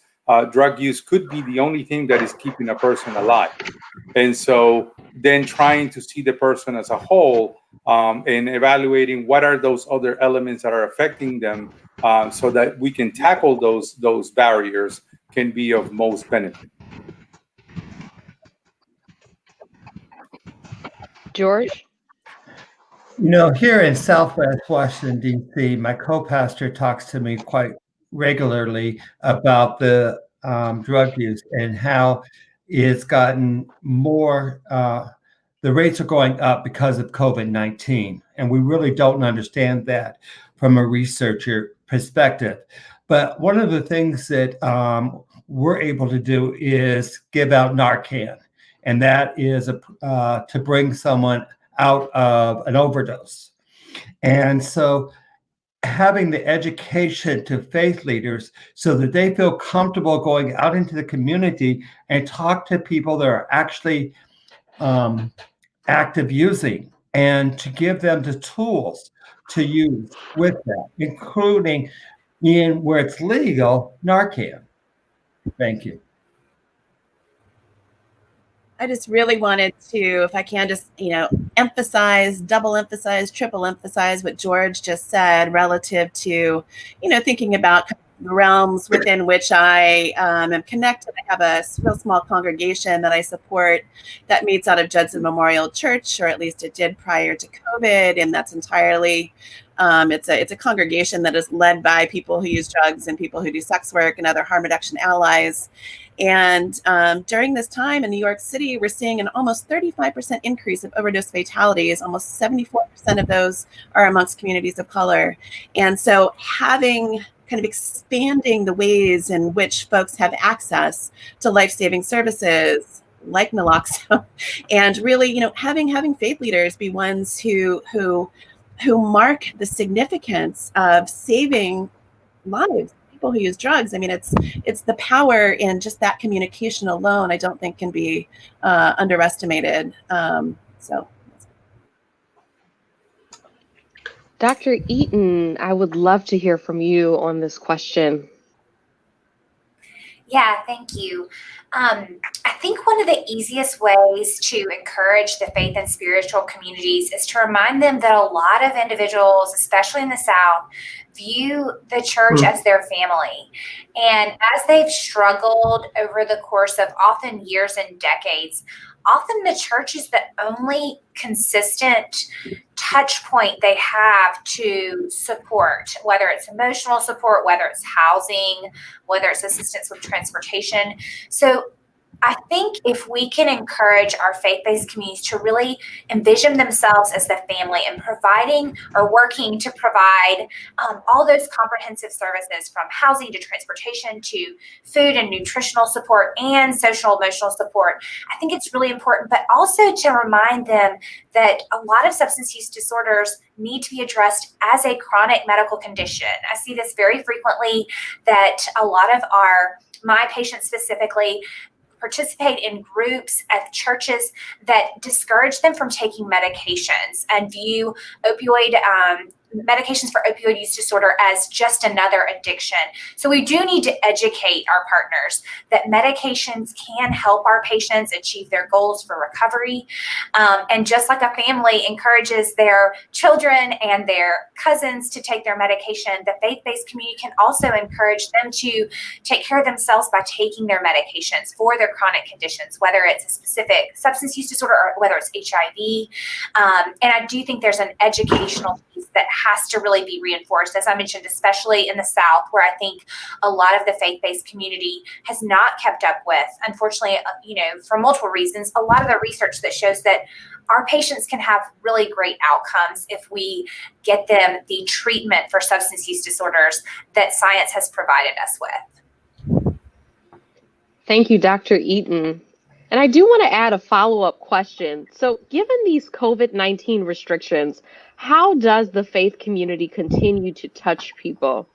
drug use could be the only thing that is keeping a person alive. And so then trying to see the person as a whole and evaluating what are those other elements that are affecting them so that we can tackle those barriers can be of most benefit. George? You know, here in Southwest Washington, D.C., my co-pastor talks to me quite regularly about the drug use and how it's gotten more, the rates are going up because of COVID-19. And we really don't understand that from a researcher perspective. But one of the things that we're able to do is give out Narcan. And that is to bring someone out of an overdose. And so having the education to faith leaders so that they feel comfortable going out into the community and talk to people that are actually active using, and to give them the tools to use with that, including in where it's legal, Narcan. Thank you. I just really wanted to, if I can, just, emphasize, double emphasize, triple emphasize what George just said relative to, thinking about the realms within which I am connected. I have a real small congregation that I support that meets out of Judson Memorial Church, or at least it did prior to COVID, and that's entirely it's a congregation that is led by people who use drugs and people who do sex work and other harm reduction allies. And during this time in New York City, we're seeing an almost 35% increase of overdose fatalities. Almost 74% of those are amongst communities of color. And so having kind of expanding the ways in which folks have access to life-saving services like naloxone, and really, having faith leaders be ones who mark the significance of saving lives, people who use drugs. I mean, it's the power in just that communication alone, I don't think can be underestimated. So. Dr. Eaton, I would love to hear from you on this question. Yeah, thank you. I think one of the easiest ways to encourage the faith and spiritual communities is to remind them that a lot of individuals, especially in the South, view the church as their family. And as they've struggled over the course of often years and decades, often the church is the only consistent touch point they have to support, whether it's emotional support, whether it's housing, whether it's assistance with transportation. So I think if we can encourage our faith-based communities to really envision themselves as the family and providing or working to provide all those comprehensive services, from housing to transportation to food and nutritional support and social emotional support, I think it's really important, but also to remind them that a lot of substance use disorders need to be addressed as a chronic medical condition. I see this very frequently, that a lot of my patients specifically participate in groups at churches that discourage them from taking medications and view medications for opioid use disorder as just another addiction. So we do need to educate our partners that medications can help our patients achieve their goals for recovery. And just like a family encourages their children and their cousins to take their medication, the faith-based community can also encourage them to take care of themselves by taking their medications for their chronic conditions, whether it's a specific substance use disorder or whether it's HIV. And I do think there's an educational piece that has to really be reinforced, as I mentioned, especially in the South, where I think a lot of the faith-based community has not kept up with, unfortunately, for multiple reasons, a lot of the research that shows that our patients can have really great outcomes if we get them the treatment for substance use disorders that science has provided us with. Thank you, Dr. Eaton. And I do want to add a follow-up question. So given these COVID-19 restrictions, how does the faith community continue to touch people?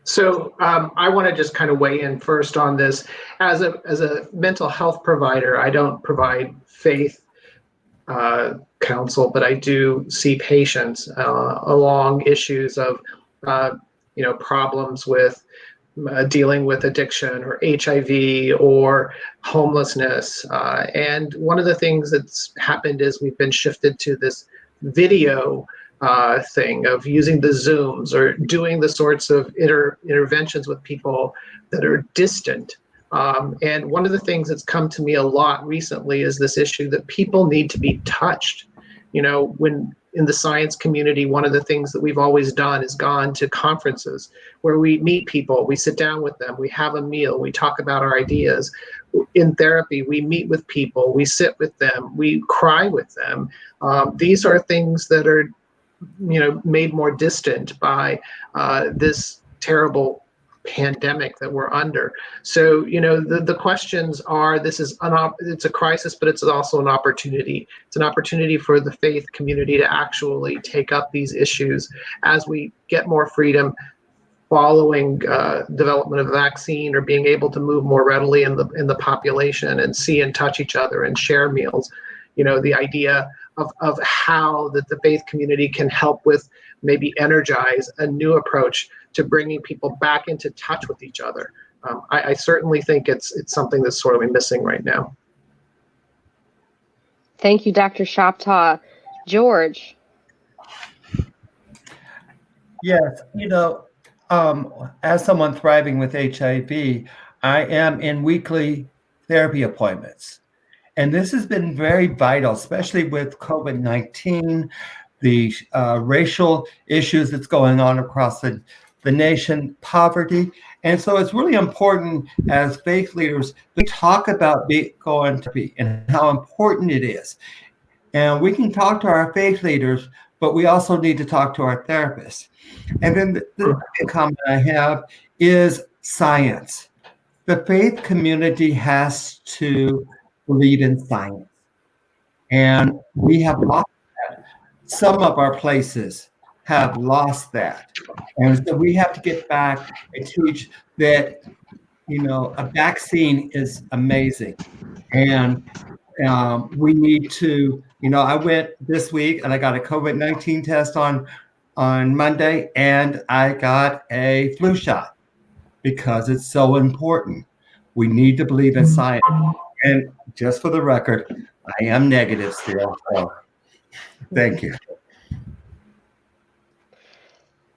So I want to just kind of weigh in first on this. As a mental health provider, I don't provide faith counsel, but I do see patients along issues of problems with dealing with addiction or HIV or homelessness. And one of the things that's happened is we've been shifted to this video thing of using the Zooms or doing the sorts of interventions with people that are distant. And one of the things that's come to me a lot recently is this issue that people need to be touched. When in the science community, one of the things that we've always done is gone to conferences where we meet people, we sit down with them, we have a meal, we talk about our ideas. In therapy, we meet with people, we sit with them, we cry with them. These are things that are, made more distant by this terrible pandemic that we're under. So, the questions are, it's a crisis, but it's also an opportunity. It's an opportunity for the faith community to actually take up these issues as we get more freedom following development of a vaccine, or being able to move more readily in the population and see and touch each other and share meals. The idea of how that the faith community can help with, maybe energize a new approach to bringing people back into touch with each other. I certainly think it's something that's sort of missing right now. Thank you, Dr. Shoptaw. George. Yes, as someone thriving with HIV, I am in weekly therapy appointments. And this has been very vital, especially with COVID-19, the racial issues that's going on across the nation, poverty. And so it's really important as faith leaders to talk about going to be and how important it is. And we can talk to our faith leaders, but we also need to talk to our therapists. And then the second comment I have is science. The faith community has to believe in science. And we have lost that. Some of our places have lost that. And so we have to get back and teach that, a vaccine is amazing. And we need to, I went this week and I got a COVID-19 test on Monday, and I got a flu shot because it's so important. We need to believe in science. And just for the record, I am negative still. So thank you.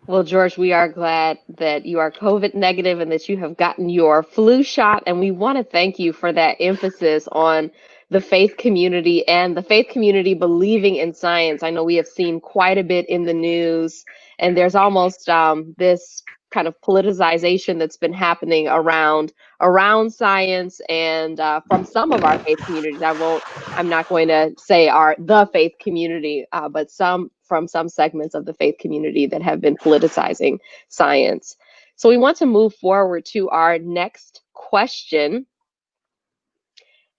Well, George, we are glad that you are COVID negative and that you have gotten your flu shot. And we want to thank you for that emphasis on the faith community and the faith community believing in science. I know we have seen quite a bit in the news, and there's almost this kind of politicization that's been happening around science and from some of our faith communities. I'm not going to say the faith community, but from some segments of the faith community that have been politicizing science. So we want to move forward to our next question.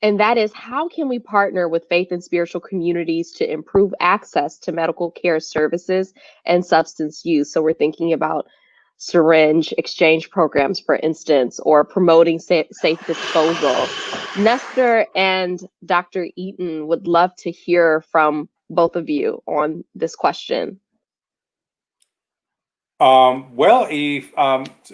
And that is, how can we partner with faith and spiritual communities to improve access to medical care services and substance use? So we're thinking about syringe exchange programs, for instance, or promoting safe disposal. Nestor and Dr. Eaton would love to hear from both of you on this question. Well, if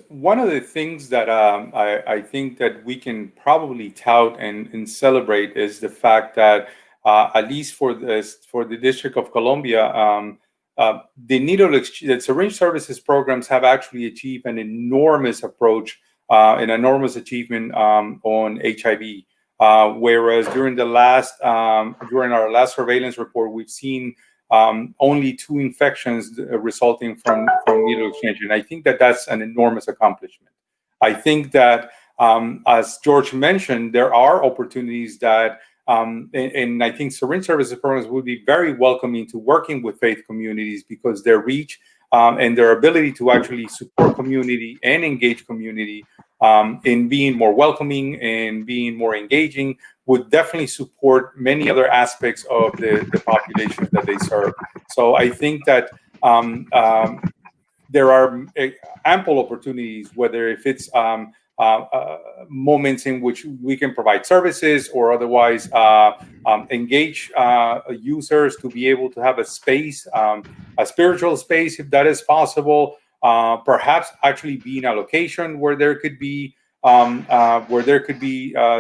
one of the things that I think that we can probably tout and celebrate is the fact that at least for the District of Columbia, the syringe services programs have actually achieved an enormous approach, an enormous achievement on HIV. Whereas during our last surveillance report, we've seen only 2 infections resulting from needle exchange. And I think that that's an enormous accomplishment. I think that, as George mentioned, there are opportunities that, and I think syringe services programs would be very welcoming to working with faith communities, because their reach and their ability to actually support community and engage community in being more welcoming and being more engaging would definitely support many other aspects of the populations that they serve. So I think that there are ample opportunities, whether if it's moments in which we can provide services or otherwise engage users to be able to have a space, a spiritual space, if that is possible. Perhaps actually be in a location where there could be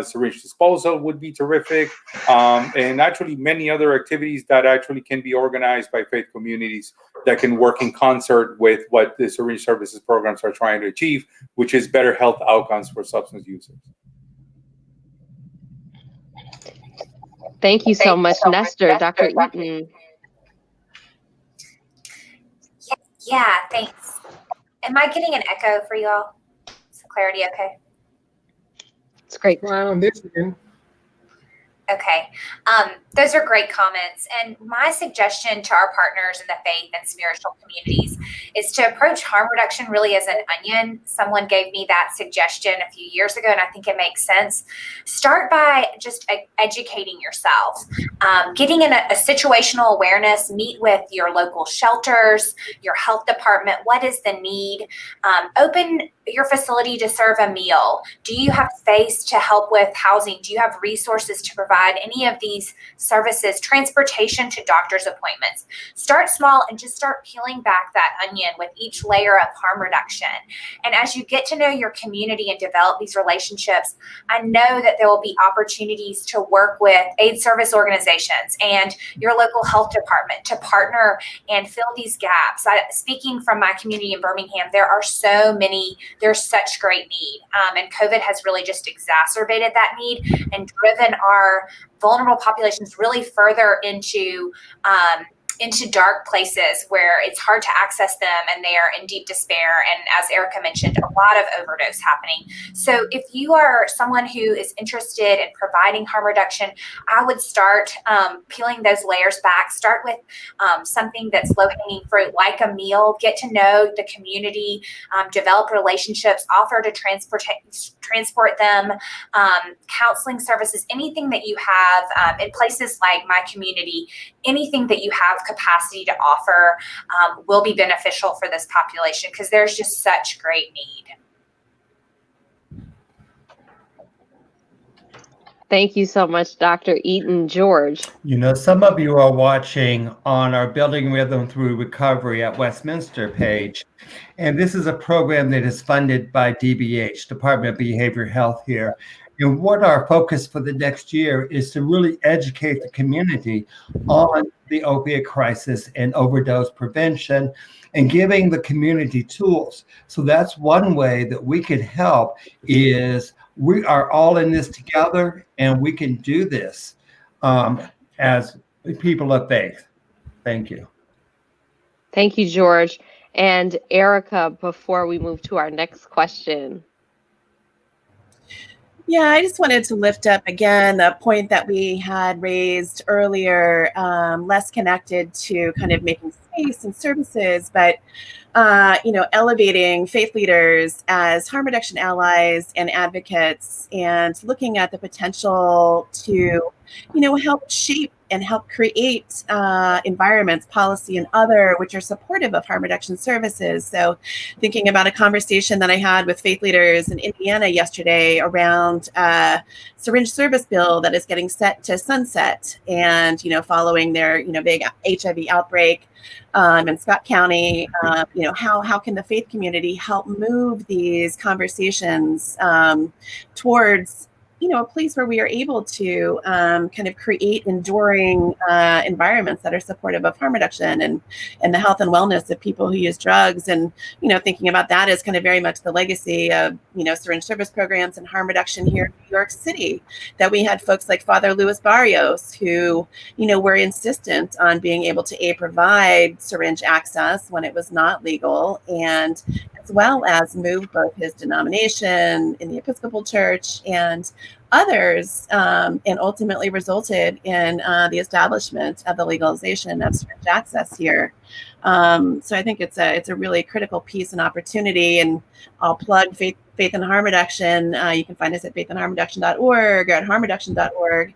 syringe disposal would be terrific, and actually many other activities that actually can be organized by faith communities that can work in concert with what the syringe services programs are trying to achieve, which is better health outcomes for substance users. Thank you so much, Nestor. Dr. Eaton. Yeah, thanks. Am I getting an echo for y'all? Is the clarity okay? It's great. Right on this end. Okay. Those are great comments. And my suggestion to our partners in the faith and spiritual communities is to approach harm reduction really as an onion. Someone gave me that suggestion a few years ago, and I think it makes sense. Start by just educating yourself, getting in a situational awareness, meet with your local shelters, your health department. What is the need? Open your facility to serve a meal. Do you have space to help with housing? Do you have resources to provide provide any of these services, transportation to doctor's appointments. Start small and just start peeling back that onion with each layer of harm reduction. And as you get to know your community and develop these relationships, I know that there will be opportunities to work with aid service organizations and your local health department to partner and fill these gaps. Speaking from my community in Birmingham, there's such great need. And COVID has really just exacerbated that need and driven our vulnerable populations really further into dark places where it's hard to access them and they are in deep despair. And as Erica mentioned, a lot of overdose happening. So if you are someone who is interested in providing harm reduction, I would start peeling those layers back. Start with something that's low-hanging fruit, like a meal. Get to know the community, develop relationships, offer to transport them, counseling services, anything that you have in places like my community, anything that you have capacity to offer will be beneficial for this population because there's just such great need. Thank you so much, Dr. Eaton. George. You know, some of you are watching on our Building Rhythm Through Recovery at Westminster page, and this is a program that is funded by DBH, Department of Behavioral Health here. And what our focus for the next year is to really educate the community on the opiate crisis and overdose prevention and giving the community tools. So that's one way that we can help is we are all in this together and we can do this as people of faith. Thank you. Thank you, George. And Erica, before we move to our next question. Yeah, I just wanted to lift up again the point that we had raised earlier, less connected to kind of making space and services, but elevating faith leaders as harm reduction allies and advocates, and looking at the potential to, help shape and help create environments, policy, and other which are supportive of harm reduction services. So thinking about a conversation that I had with faith leaders in Indiana yesterday around syringe service bill that is getting set to sunset, and, following their, big HIV outbreak in Scott County, how can the faith community help move these conversations towards, a place where we are able to kind of create enduring environments that are supportive of harm reduction and the health and wellness of people who use drugs. And, thinking about that as kind of very much the legacy of, syringe service programs and harm reduction here in New York City, that we had folks like Father Luis Barrios who, were insistent on being able to provide syringe access when it was not legal, and as well as move both his denomination in the Episcopal Church and others, and ultimately resulted in the establishment of the legalization of syringe access here. So I think it's a really critical piece and opportunity, and I'll plug Faith and Harm Reduction. You can find us at faithandharmreduction.org or at harmreduction.org.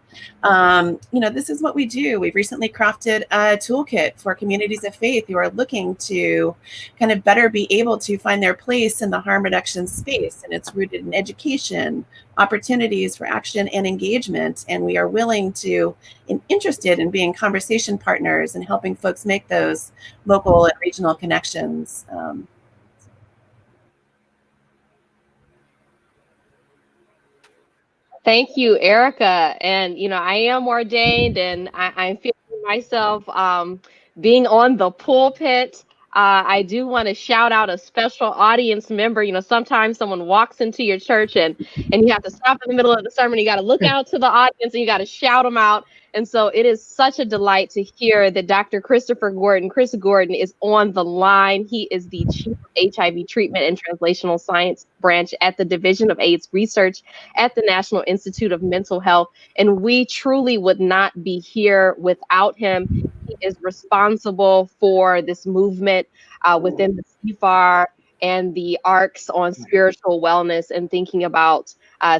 This is what we do. We've recently crafted a toolkit for communities of faith who are looking to kind of better be able to find their place in the harm reduction space. And it's rooted in education, opportunities for action and engagement. And we are willing to and interested in being conversation partners and helping folks make those local and regional connections. Thank you, Erica. And, I am ordained, and I'm feeling myself being on the pulpit. I do want to shout out a special audience member. Sometimes someone walks into your church and you have to stop in the middle of the sermon. You got to look out to the audience and you got to shout them out. And so it is such a delight to hear that Dr. Chris Gordon is on the line. He is the Chief of HIV Treatment and Translational Science Branch at the Division of AIDS Research at the National Institute of Mental Health. And we truly would not be here without him. He is responsible for this movement within the CFAR and the ARCs on spiritual wellness and thinking about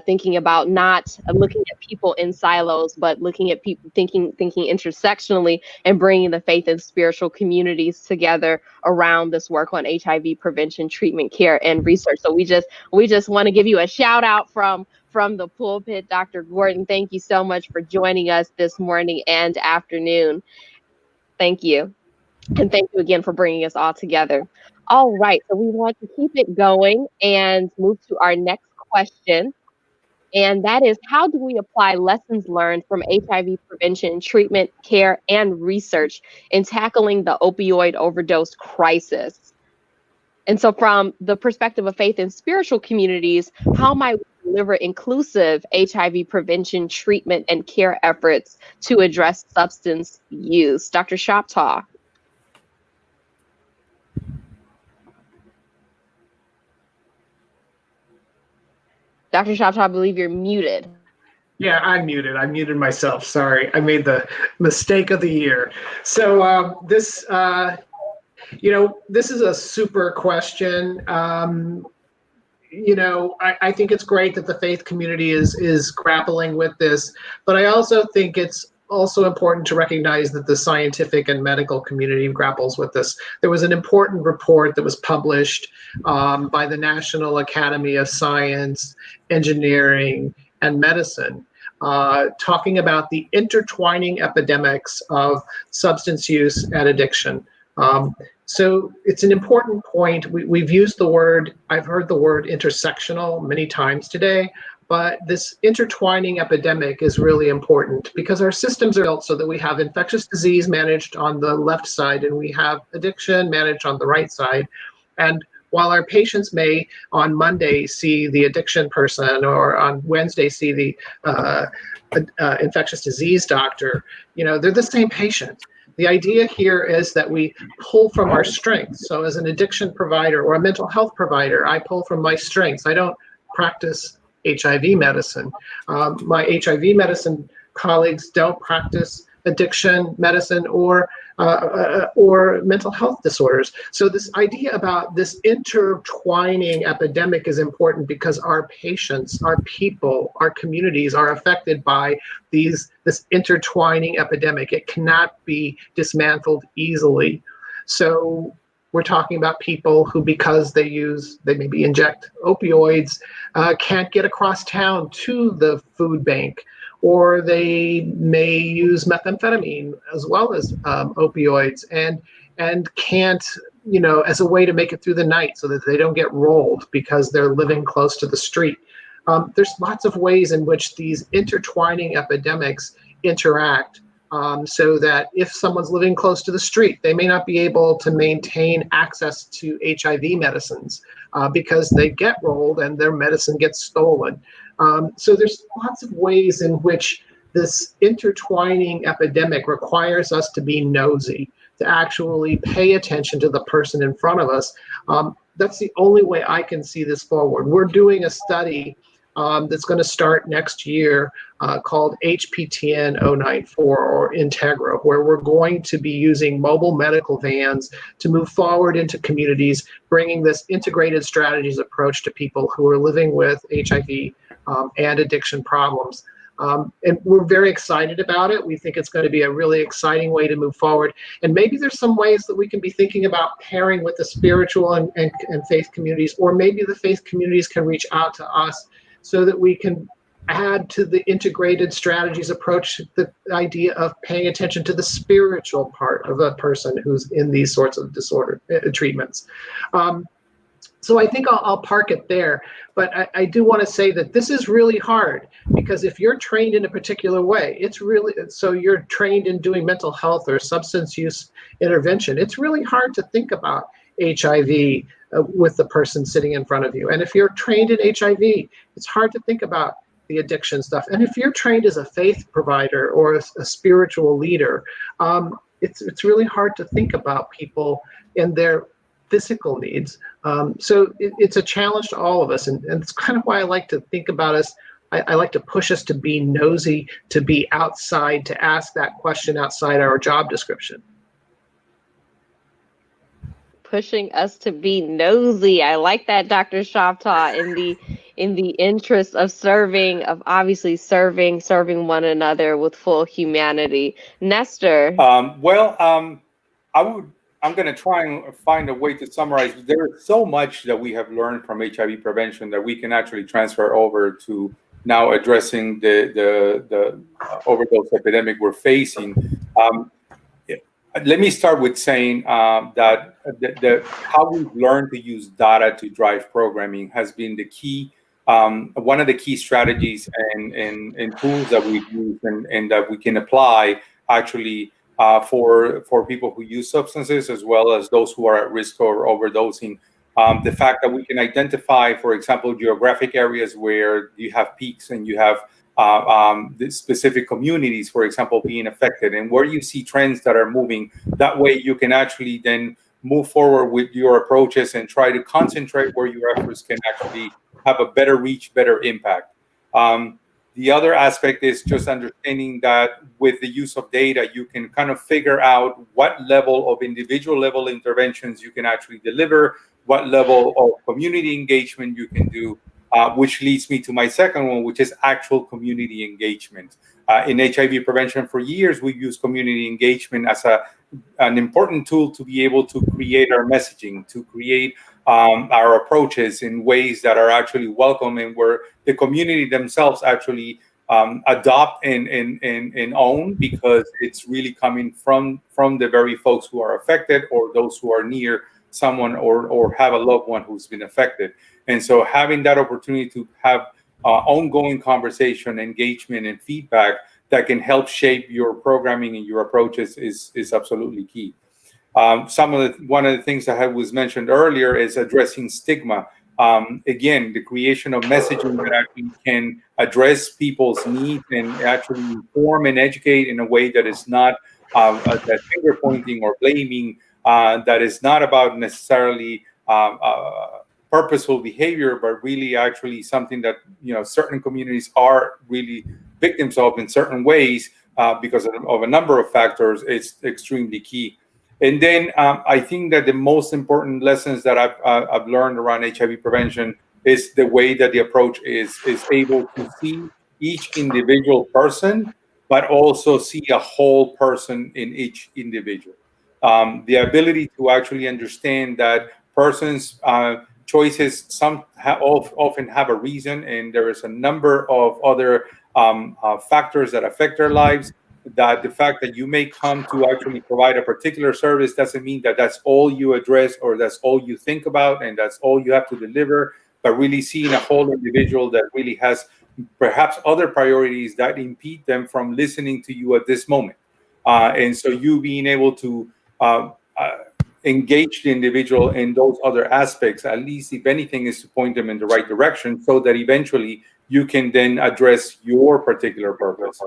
thinking about not looking at people in silos, but looking at people, thinking intersectionally, and bringing the faith and spiritual communities together around this work on HIV prevention, treatment, care, and research. So we just want to give you a shout out from the pulpit, Dr. Gordon. Thank you so much for joining us this morning and afternoon. Thank you. And thank you again for bringing us all together. All right, so we want to keep it going and move to our next question. And that is, how do we apply lessons learned from HIV prevention, treatment, care, and research in tackling the opioid overdose crisis? And so from the perspective of faith and spiritual communities, how might we deliver inclusive HIV prevention, treatment, and care efforts to address substance use? Dr. Shoptaw. Dr. Shoptaw, I believe you're muted. Yeah, I'm muted. I muted myself. Sorry, I made the mistake of the year. So this is a super question. I think it's great that the faith community is grappling with this, but I also think it's also important to recognize that the scientific and medical community grapples with this. There was an important report that was published by the National Academy of Science, Engineering, and Medicine, talking about the intertwining epidemics of substance use and addiction. So it's an important point. We've used the word, I've heard the word intersectional many times today, but this intertwining epidemic is really important because our systems are built so that we have infectious disease managed on the left side and we have addiction managed on the right side. And while our patients may on Monday see the addiction person or on Wednesday see the infectious disease doctor, they're the same patient. The idea here is that we pull from our strengths. So as an addiction provider or a mental health provider, I pull from my strengths. I don't practice HIV medicine. My HIV medicine colleagues don't practice addiction medicine or mental health disorders. So this idea about this intertwining epidemic is important because our patients, our people, our communities are affected by this intertwining epidemic. It cannot be dismantled easily. So we're talking about people who, because they maybe inject opioids, can't get across town to the food bank, or they may use methamphetamine as well as opioids and can't, as a way to make it through the night so that they don't get rolled because they're living close to the street. There's lots of ways in which these intertwining epidemics interact. So that if someone's living close to the street, they may not be able to maintain access to HIV medicines because they get rolled and their medicine gets stolen. So there's lots of ways in which this intertwining epidemic requires us to be nosy, to actually pay attention to the person in front of us. That's the only way I can see this forward. We're doing a study that's going to start next year called HPTN 094 or Integra, where we're going to be using mobile medical vans to move forward into communities, bringing this integrated strategies approach to people who are living with HIV and addiction problems. And we're very excited about it. We think it's going to be a really exciting way to move forward. And maybe there's some ways that we can be thinking about pairing with the spiritual and faith communities, or maybe the faith communities can reach out to us so that we can add to the integrated strategies approach the idea of paying attention to the spiritual part of a person who's in these sorts of disorder treatments. So I think I'll park it there, but I do want to say that this is really hard because if you're trained in a particular way, so you're trained in doing mental health or substance use intervention, it's really hard to think about HIV with the person sitting in front of you. And if you're trained in HIV, it's hard to think about the addiction stuff. And if you're trained as a faith provider or a spiritual leader, it's really hard to think about people and their physical needs. So it's a challenge to all of us. And it's kind of why I like to think about us. I like to push us to be nosy, to be outside, to ask that question outside our job description. Pushing us to be nosy. I like that, Dr. Shoptaw, in the interest of serving, of obviously serving one another with full humanity. Nestor. I'm going to try and find a way to summarize. There is so much that we have learned from HIV prevention that we can actually transfer over to now addressing the overdose epidemic we're facing. Let me start with saying that how we've learned to use data to drive programming has been the key, one of the key strategies and tools that we've used and that we can apply actually for people who use substances as well as those who are at risk or overdosing. The fact that we can identify, for example, geographic areas where you have peaks and you have the specific communities, for example, being affected, and where you see trends that are moving. That way, you can actually then move forward with your approaches and try to concentrate where your efforts can actually have a better reach, better impact. The other aspect is just understanding that with the use of data, you can kind of figure out what level of individual level interventions you can actually deliver, what level of community engagement you can do, which leads me to my second one, which is actual community engagement. In HIV prevention for years, we've used community engagement as an important tool to be able to create our messaging, to create our approaches in ways that are actually welcome and where the community themselves actually adopt and own, because it's really coming from the very folks who are affected or those who are near someone or have a loved one who's been affected. And so having that opportunity to have ongoing conversation, engagement, and feedback that can help shape your programming and your approaches is absolutely key. One of the things that was mentioned earlier is addressing stigma. Again, the creation of messaging that actually can address people's needs and actually inform and educate in a way that is not that finger pointing or blaming, that is not about necessarily purposeful behavior, but really actually something that certain communities are really victims of in certain ways because of a number of factors. It's extremely key. And then I think that the most important lessons that I've learned around HIV prevention is the way that the approach is able to see each individual person, but also see a whole person in each individual. The ability to actually understand that persons' choices often have a reason, and there is a number of other factors that affect their lives. That the fact that you may come to actually provide a particular service doesn't mean that that's all you address or that's all you think about and that's all you have to deliver, but really seeing a whole individual that really has perhaps other priorities that impede them from listening to you at this moment. And so you being able to engage the individual in those other aspects, at least if anything, is to point them in the right direction so that eventually you can then address your particular purpose.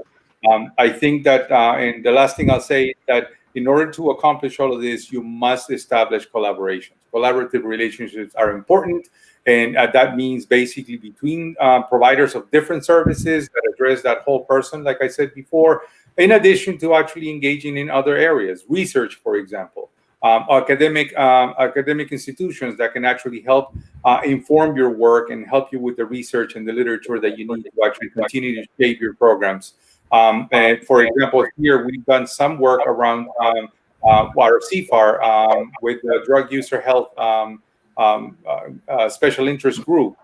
I think that, and the last thing I'll say is that in order to accomplish all of this, you must establish collaborations. Collaborative relationships are important, and that means basically between providers of different services that address that whole person, like I said before, in addition to actually engaging in other areas, research, for example. Academic institutions that can actually help inform your work and help you with the research and the literature that you need to actually continue to shape your programs. And for example, here we've done some work around our CFAR with the Drug User Health Special Interest Group,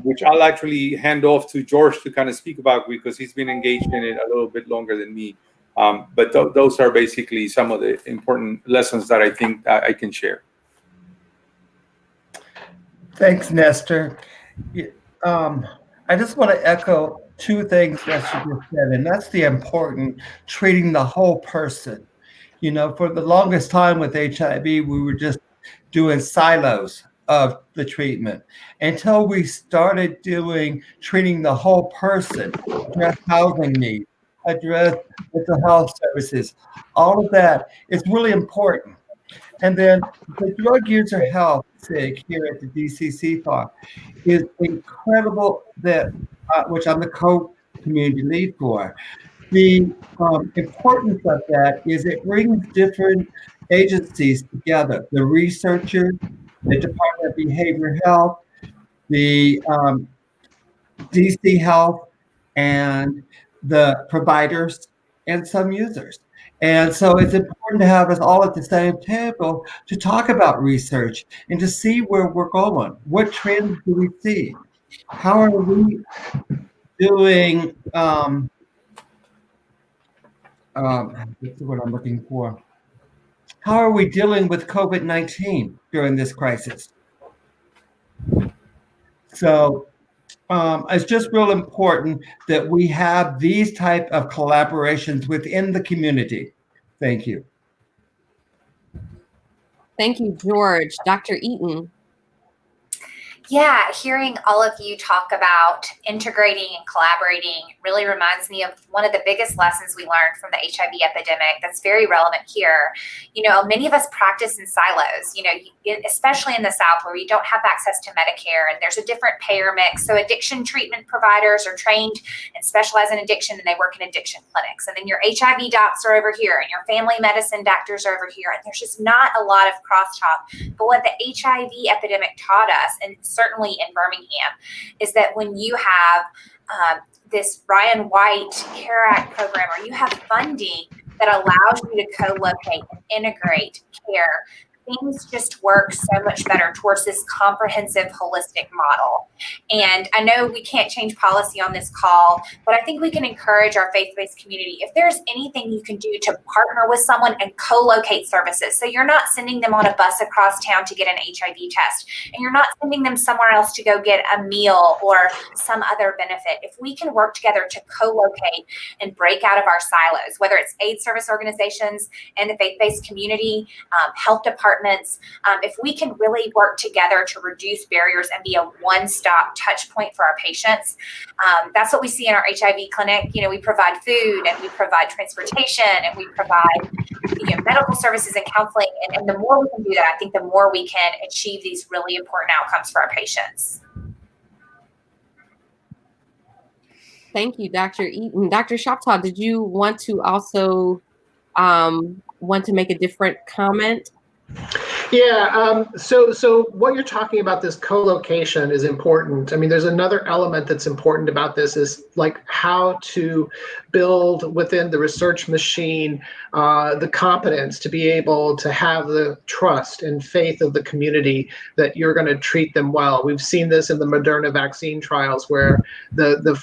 which I'll actually hand off to George to kind of speak about because he's been engaged in it a little bit longer than me. But those are basically some of the important lessons that I think I can share. Thanks, Nestor. I just want to echo two things Nestor just said, and that's the important treating the whole person. For the longest time with HIV, we were just doing silos of the treatment until we started treating the whole person, address housing needs, address mental health services. All of that is really important. And then the drug user health SIG here at the CFAR is incredible, that which I'm the co-community lead for. The importance of that is it brings different agencies together, the researchers, the Department of Behavioral Health, the DC Health, and the providers, and some users. And so it's important to have us all at the same table to talk about research and to see where we're going. What trends do we see? How are we doing? What's the word I'm looking for? How are we dealing with COVID-19 during this crisis? So it's just real important that we have these type of collaborations within the community. Thank you. Thank you, George. Dr. Eaton. Yeah, hearing all of you talk about integrating and collaborating really reminds me of one of the biggest lessons we learned from the HIV epidemic that's very relevant here. You know, many of us practice in silos, you know, especially in the South where we don't have access to Medicare and there's a different payer mix. So addiction treatment providers are trained and specialize in addiction and they work in addiction clinics. And then your HIV docs are over here and your family medicine doctors are over here. And there's just not a lot of crosstalk. But what the HIV epidemic taught us, and certainly in Birmingham, is that when you have this Ryan White CARE Act program, or you have funding that allows you to co-locate and integrate care, things just work so much better towards this comprehensive, holistic model. And I know we can't change policy on this call, but I think we can encourage our faith-based community. If there's anything you can do to partner with someone and co-locate services, so you're not sending them on a bus across town to get an HIV test, and you're not sending them somewhere else to go get a meal or some other benefit. If we can work together to co-locate and break out of our silos, whether it's aid service organizations and the faith-based community, health departments, if we can really work together to reduce barriers and be a one-stop touch point for our patients, that's what we see in our HIV clinic. You know, we provide food and we provide transportation and we provide medical services and counseling. And the more we can do that, I think the more we can achieve these really important outcomes for our patients. Thank you, Dr. Eaton. Dr. Shoptaw, did you want to also make a different comment? Yeah, so what you're talking about, this co-location, is important. I mean, there's another element that's important about this, is like how to build within the research machine the competence to be able to have the trust and faith of the community that you're going to treat them well. We've seen this in the Moderna vaccine trials, where the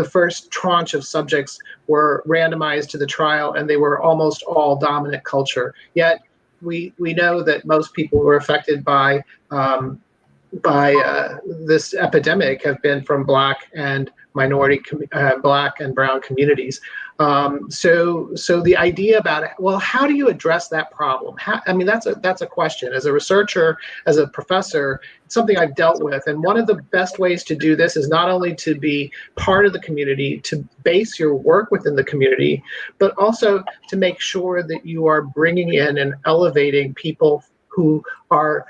first tranche of subjects were randomized to the trial, and they were almost all dominant culture. Yet we know that most people who are affected by this epidemic have been from Black and Black and brown communities. So the idea about it, well, how do you address that problem? That's a question. As a researcher, as a professor, it's something I've dealt with. And one of the best ways to do this is not only to be part of the community, to base your work within the community, but also to make sure that you are bringing in and elevating people who are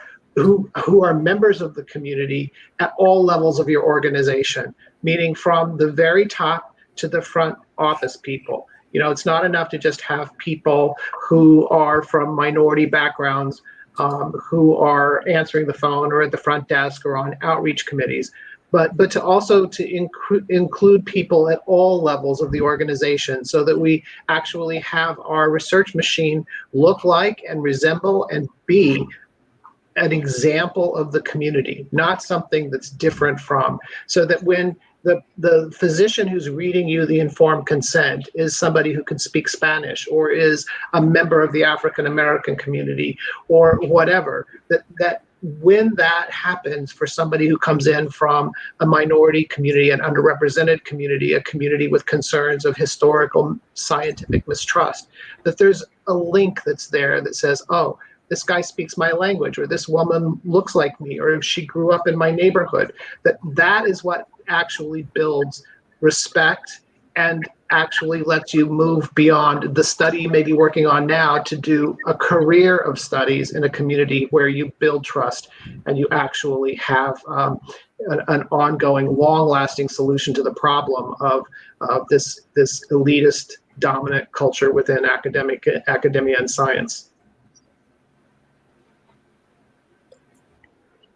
members of the community at all levels of your organization, meaning from the very top to the front office people. You know, it's not enough to just have people who are from minority backgrounds who are answering the phone or at the front desk or on outreach committees, but to also to include people at all levels of the organization, so that we actually have our research machine look like and resemble and be an example of the community, not something that's different from, so that when the physician who's reading you the informed consent is somebody who can speak Spanish or is a member of the African American community or whatever, that when that happens for somebody who comes in from a minority community, an underrepresented community, a community with concerns of historical scientific mistrust, that there's a link that's there that says, oh, this guy speaks my language, or this woman looks like me, or if she grew up in my neighborhood, that is what actually builds respect and actually lets you move beyond the study you may be working on now to do a career of studies in a community where you build trust and you actually have an ongoing, long-lasting solution to the problem of this elitist dominant culture within academia and science.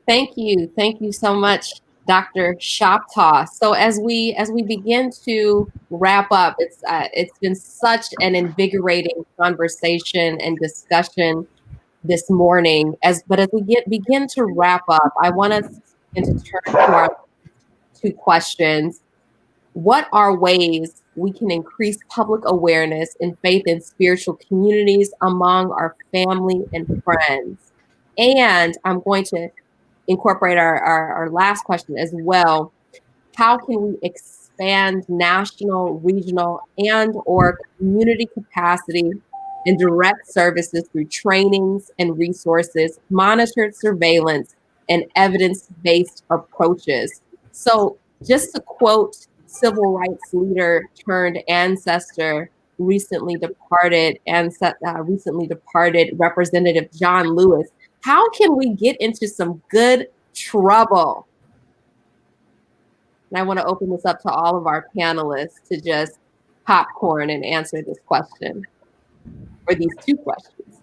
Thank you so much, Dr. Shoptaw. So as we begin to wrap up, it's been such an invigorating conversation and discussion this morning. But as we begin to wrap up, I want us to begin to turn to our two questions. What are ways we can increase public awareness in faith and spiritual communities among our family and friends? And I'm going to incorporate our last question as well. How can we expand national, regional, and or community capacity and direct services through trainings and resources, monitored surveillance, and evidence-based approaches? So just to quote civil rights leader turned ancestor, recently departed Representative John Lewis, how can we get into some good trouble? And I want to open this up to all of our panelists to just popcorn and answer this question, or these two questions.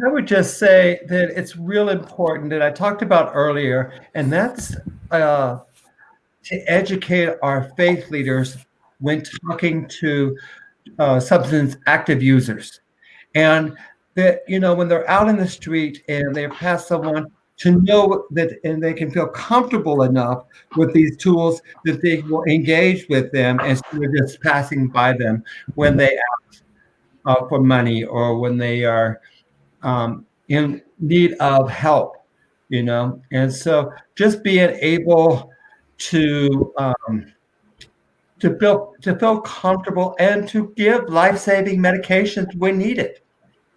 I would just say that it's real important that I talked about earlier, and that's to educate our faith leaders when talking to substance active users. And that, when they're out in the street and they pass someone, to know that, and they can feel comfortable enough with these tools that they will engage with them instead of just passing by them when they ask for money or when they are in need of help, And so just being able to feel comfortable and to give life-saving medications when needed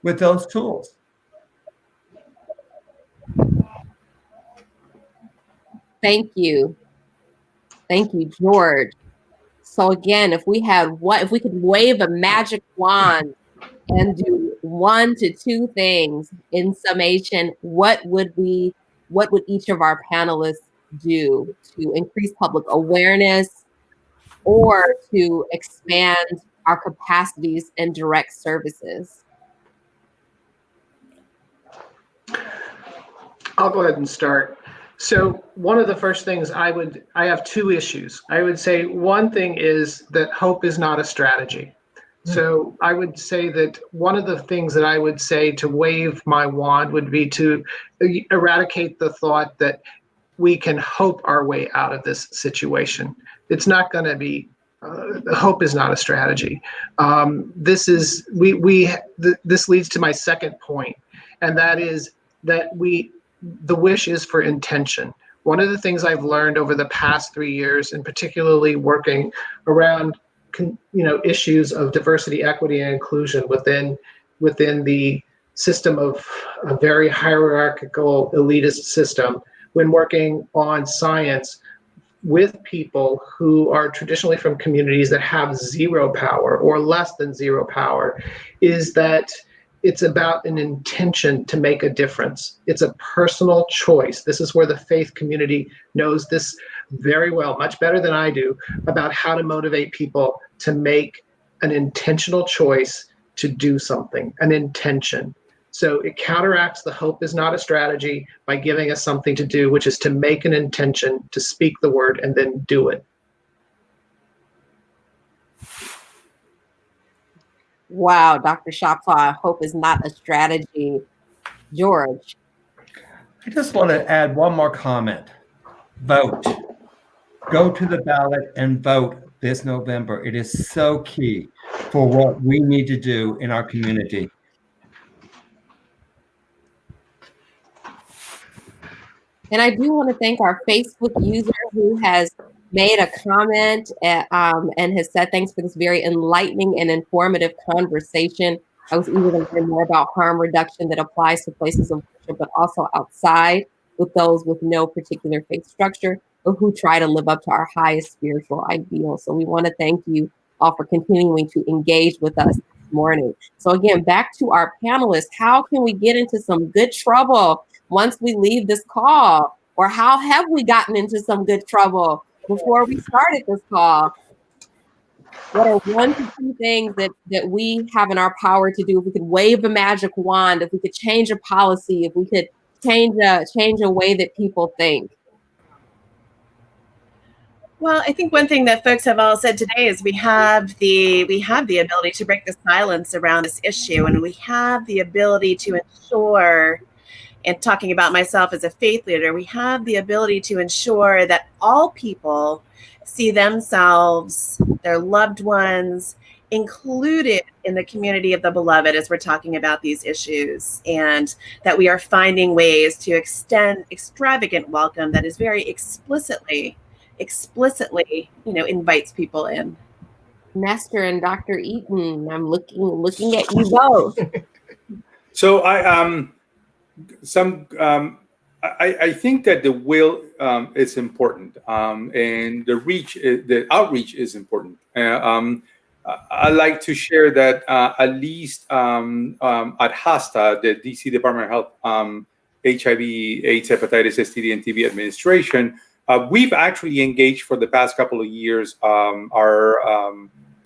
with those tools. Thank you. Thank you, George. So again, if we could wave a magic wand and do 1 to 2 things in summation, what would each of our panelists do to increase public awareness or to expand our capacities and direct services? I'll go ahead and start. So one of the first things I have 2 issues. I would say one thing is that hope is not a strategy. So I would say that one of the things that I would say to wave my wand would be to eradicate the thought that we can hope our way out of this situation. It's not going to be, hope is not a strategy. This leads to my second point, and that is that the wish is for intention. One of the things I've learned over the past 3 years, and particularly working around issues of diversity, equity, and inclusion within the system of a very hierarchical elitist system, when working on science with people who are traditionally from communities that have zero power or less than zero power, is that it's about an intention to make a difference. It's a personal choice. This is where the faith community knows this very well, much better than I do, about how to motivate people to make an intentional choice to do something, an intention. So it counteracts the hope is not a strategy by giving us something to do, which is to make an intention, to speak the word, and then do it. Wow, Dr. Shoptaw, hope is not a strategy. George. I just want to add one more comment. Vote. Go to the ballot and vote this November. It is so key for what we need to do in our community. And I do want to thank our Facebook user who has made a comment and has said thanks for this very enlightening and informative conversation. I was eager to learn more about harm reduction that applies to places of worship, but also outside with those with no particular faith structure, but who try to live up to our highest spiritual ideals. So we want to thank you all for continuing to engage with us this morning. So again, back to our panelists, how can we get into some good trouble once we leave this call? Or how have we gotten into some good trouble before we started this call? What are 1 to 2 things that we have in our power to do? If we could wave a magic wand, if we could change a policy, if we could change a way that people think? Well, I think one thing that folks have all said today is we have the ability to break the silence around this issue, and we have the ability to ensure, and talking about myself as a faith leader, we have the ability to ensure that all people see themselves, their loved ones, included in the community of the beloved as we're talking about these issues, and that we are finding ways to extend extravagant welcome that is very explicitly, invites people in. Nestor and Dr. Eaton, I'm looking at you both. So I think that the will is important, and the outreach is important. I like to share that at least at HASTA, the DC Department of Health, HIV, AIDS, hepatitis, STD, and TB administration, we've actually engaged for the past couple of years our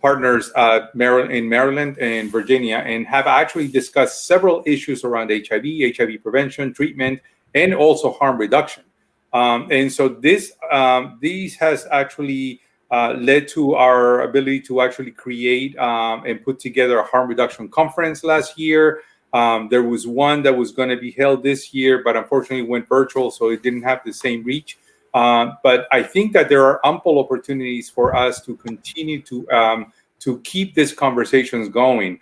partners in Maryland and Virginia, and have actually discussed several issues around HIV prevention, treatment, and also harm reduction. And so these has actually led to our ability to actually create and put together a harm reduction conference last year. There was one that was going to be held this year, but unfortunately went virtual, so it didn't have the same reach. But I think that there are ample opportunities for us to continue to keep these conversations going.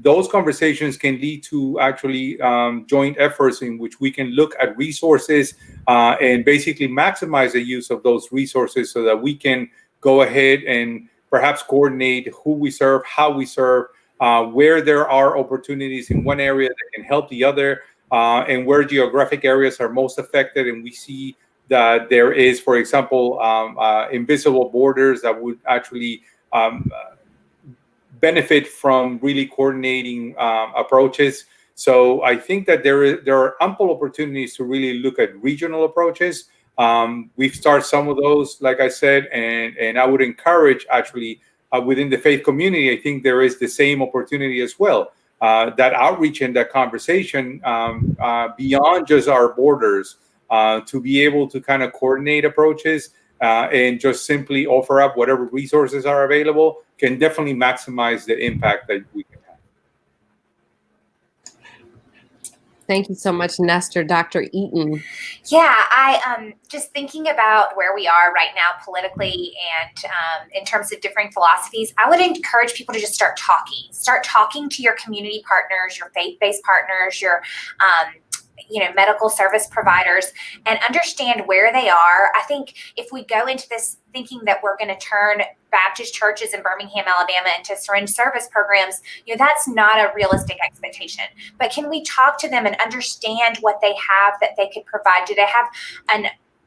Those conversations can lead to actually joint efforts in which we can look at resources and basically maximize the use of those resources so that we can go ahead and perhaps coordinate who we serve, how we serve, where there are opportunities in one area that can help the other, and where geographic areas are most affected. And we see that there is, for example, invisible borders that would actually benefit from really coordinating approaches. So I think that there are ample opportunities to really look at regional approaches. We've started some of those, like I said, and I would encourage actually within the faith community, I think there is the same opportunity as well. That outreach and that conversation beyond just our borders, to be able to kind of coordinate approaches and just simply offer up whatever resources are available can definitely maximize the impact that we can have. Thank you so much, Nestor. Dr. Eaton. Yeah, I just thinking about where we are right now politically and in terms of differing philosophies, I would encourage people to just start talking to your community partners, your faith-based partners, your medical service providers, and understand where they are. I think if we go into this thinking that we're going to turn Baptist churches in Birmingham, Alabama into syringe service programs, that's not a realistic expectation. But can we talk to them and understand what they have that they could provide? Do they have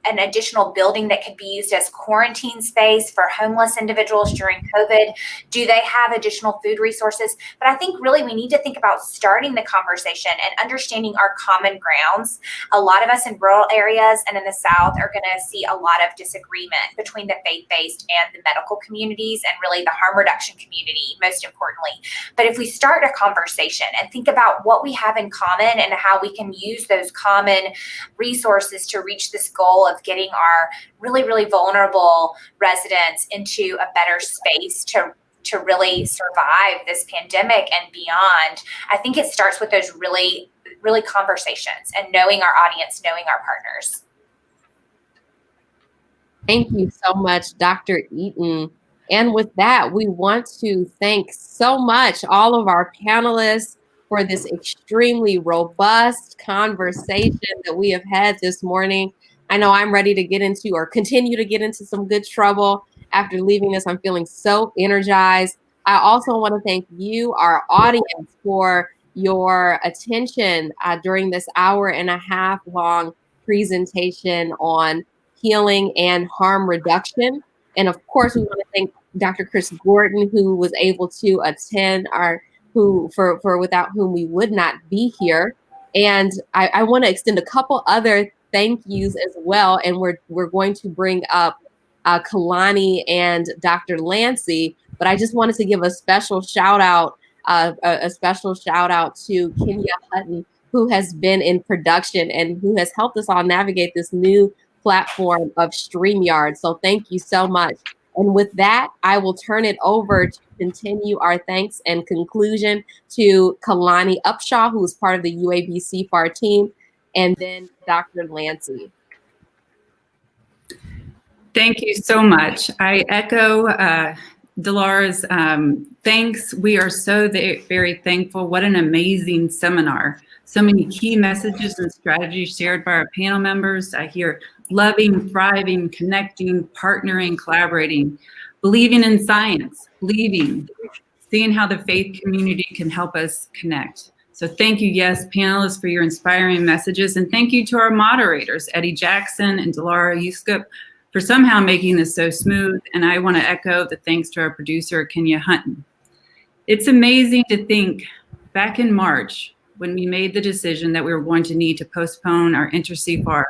an additional building that could be used as quarantine space for homeless individuals during COVID? Do they have additional food resources? But I think really we need to think about starting the conversation and understanding our common grounds. A lot of us in rural areas and in the South are going to see a lot of disagreement between the faith-based and the medical communities, and really the harm reduction community, most importantly. But if we start a conversation and think about what we have in common and how we can use those common resources to reach this goal of getting our really, really vulnerable residents into a better space to really survive this pandemic and beyond, I think it starts with those really, really conversations and knowing our audience, knowing our partners. Thank you so much, Dr. Eaton. And with that, we want to thank so much all of our panelists for this extremely robust conversation that we have had this morning. I know I'm ready to get into or continue to get into some good trouble after leaving this. I'm feeling so energized. I also want to thank you, our audience, for your attention during this hour-and-a-half long presentation on healing and harm reduction. And of course, we want to thank Dr. Chris Gordon, who was able to attend without whom we would not be here. And I want to extend a couple other thank yous as well. And we're going to bring up Kalani and Dr. Lancy, but I just wanted to give a special shout out to Kenya Hutton, who has been in production and who has helped us all navigate this new platform of StreamYard. So thank you so much. And with that, I will turn it over to continue our thanks and conclusion to Kalani Upshaw, who is part of the UAB CFAR team, and then Dr. Lancey. Thank you so much. I echo Delara's thanks. We are so very thankful. What an amazing seminar. So many key messages and strategies shared by our panel members. I hear loving, thriving, connecting, partnering, collaborating, believing in science, believing, seeing how the faith community can help us connect. So thank you, yes, panelists, for your inspiring messages. And thank you to our moderators, Eddie Jackson and Delara Yuskip, for somehow making this so smooth. And I want to echo the thanks to our producer, Kenya Hutton. It's amazing to think back in March, when we made the decision that we were going to need to postpone our Inter-CFAR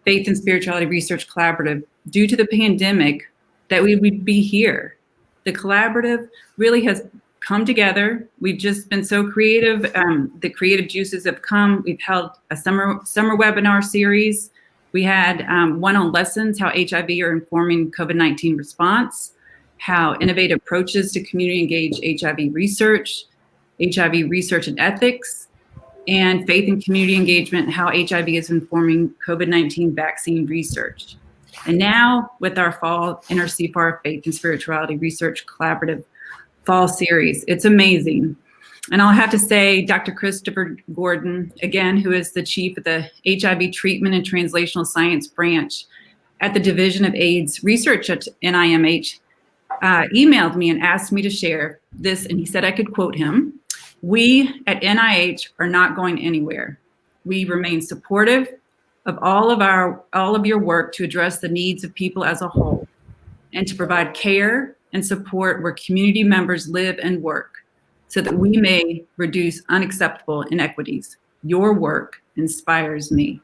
Faith and Spirituality Research Collaborative due to the pandemic, that we would be here. The collaborative really has come together. We've just been so creative. The creative juices have come. We've held a summer webinar series. We had one on lessons, how HIV are informing COVID-19 response, how innovative approaches to community engaged HIV research and ethics, and faith and community engagement, how HIV is informing COVID-19 vaccine research. And now with our fall Inter-CFAR Faith and Spirituality Research Collaborative Fall Series, it's amazing. And I'll have to say, Dr. Christopher Gordon, again, who is the chief of the HIV Treatment and Translational Science branch at the Division of AIDS Research at NIMH, emailed me and asked me to share this, and he said I could quote him. "We at NIH are not going anywhere. We remain supportive of all of your work to address the needs of people as a whole and to provide care and support where community members live and work so that we may reduce unacceptable inequities. Your work inspires me."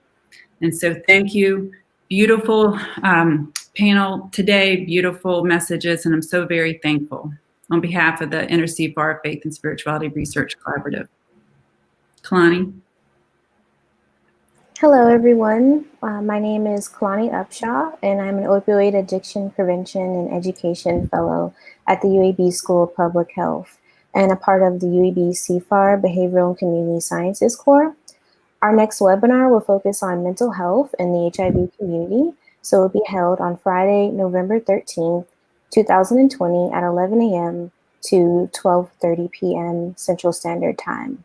And so thank you. Beautiful panel today, beautiful messages, and I'm so very thankful on behalf of the Inter-CFAR Faith and Spirituality Research Collaborative. Kalani. Hello, everyone. My name is Kalani Upshaw, and I'm an opioid addiction prevention and education fellow at the UAB School of Public Health and a part of the UAB CFAR Behavioral and Community Sciences Corps. Our next webinar will focus on mental health in the HIV community, so it will be held on Friday, November 13th, 2020 at 11 a.m. to 12:30 p.m. Central Standard Time.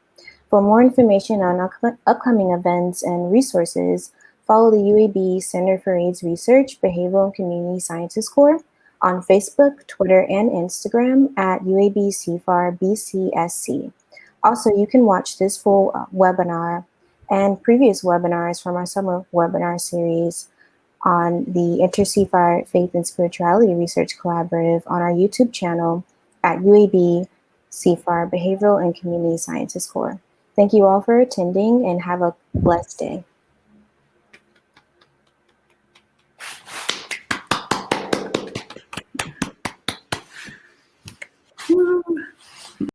For more information on upcoming events and resources, follow the UAB Center for AIDS Research, Behavioral and Community Sciences Corps on Facebook, Twitter, and Instagram at UAB CFAR BCSC. Also, you can watch this full webinar and previous webinars from our summer webinar series on the Inter-CFAR Faith and Spirituality Research Collaborative on our YouTube channel at UAB CFAR Behavioral and Community Sciences Corps. Thank you all for attending and have a blessed day.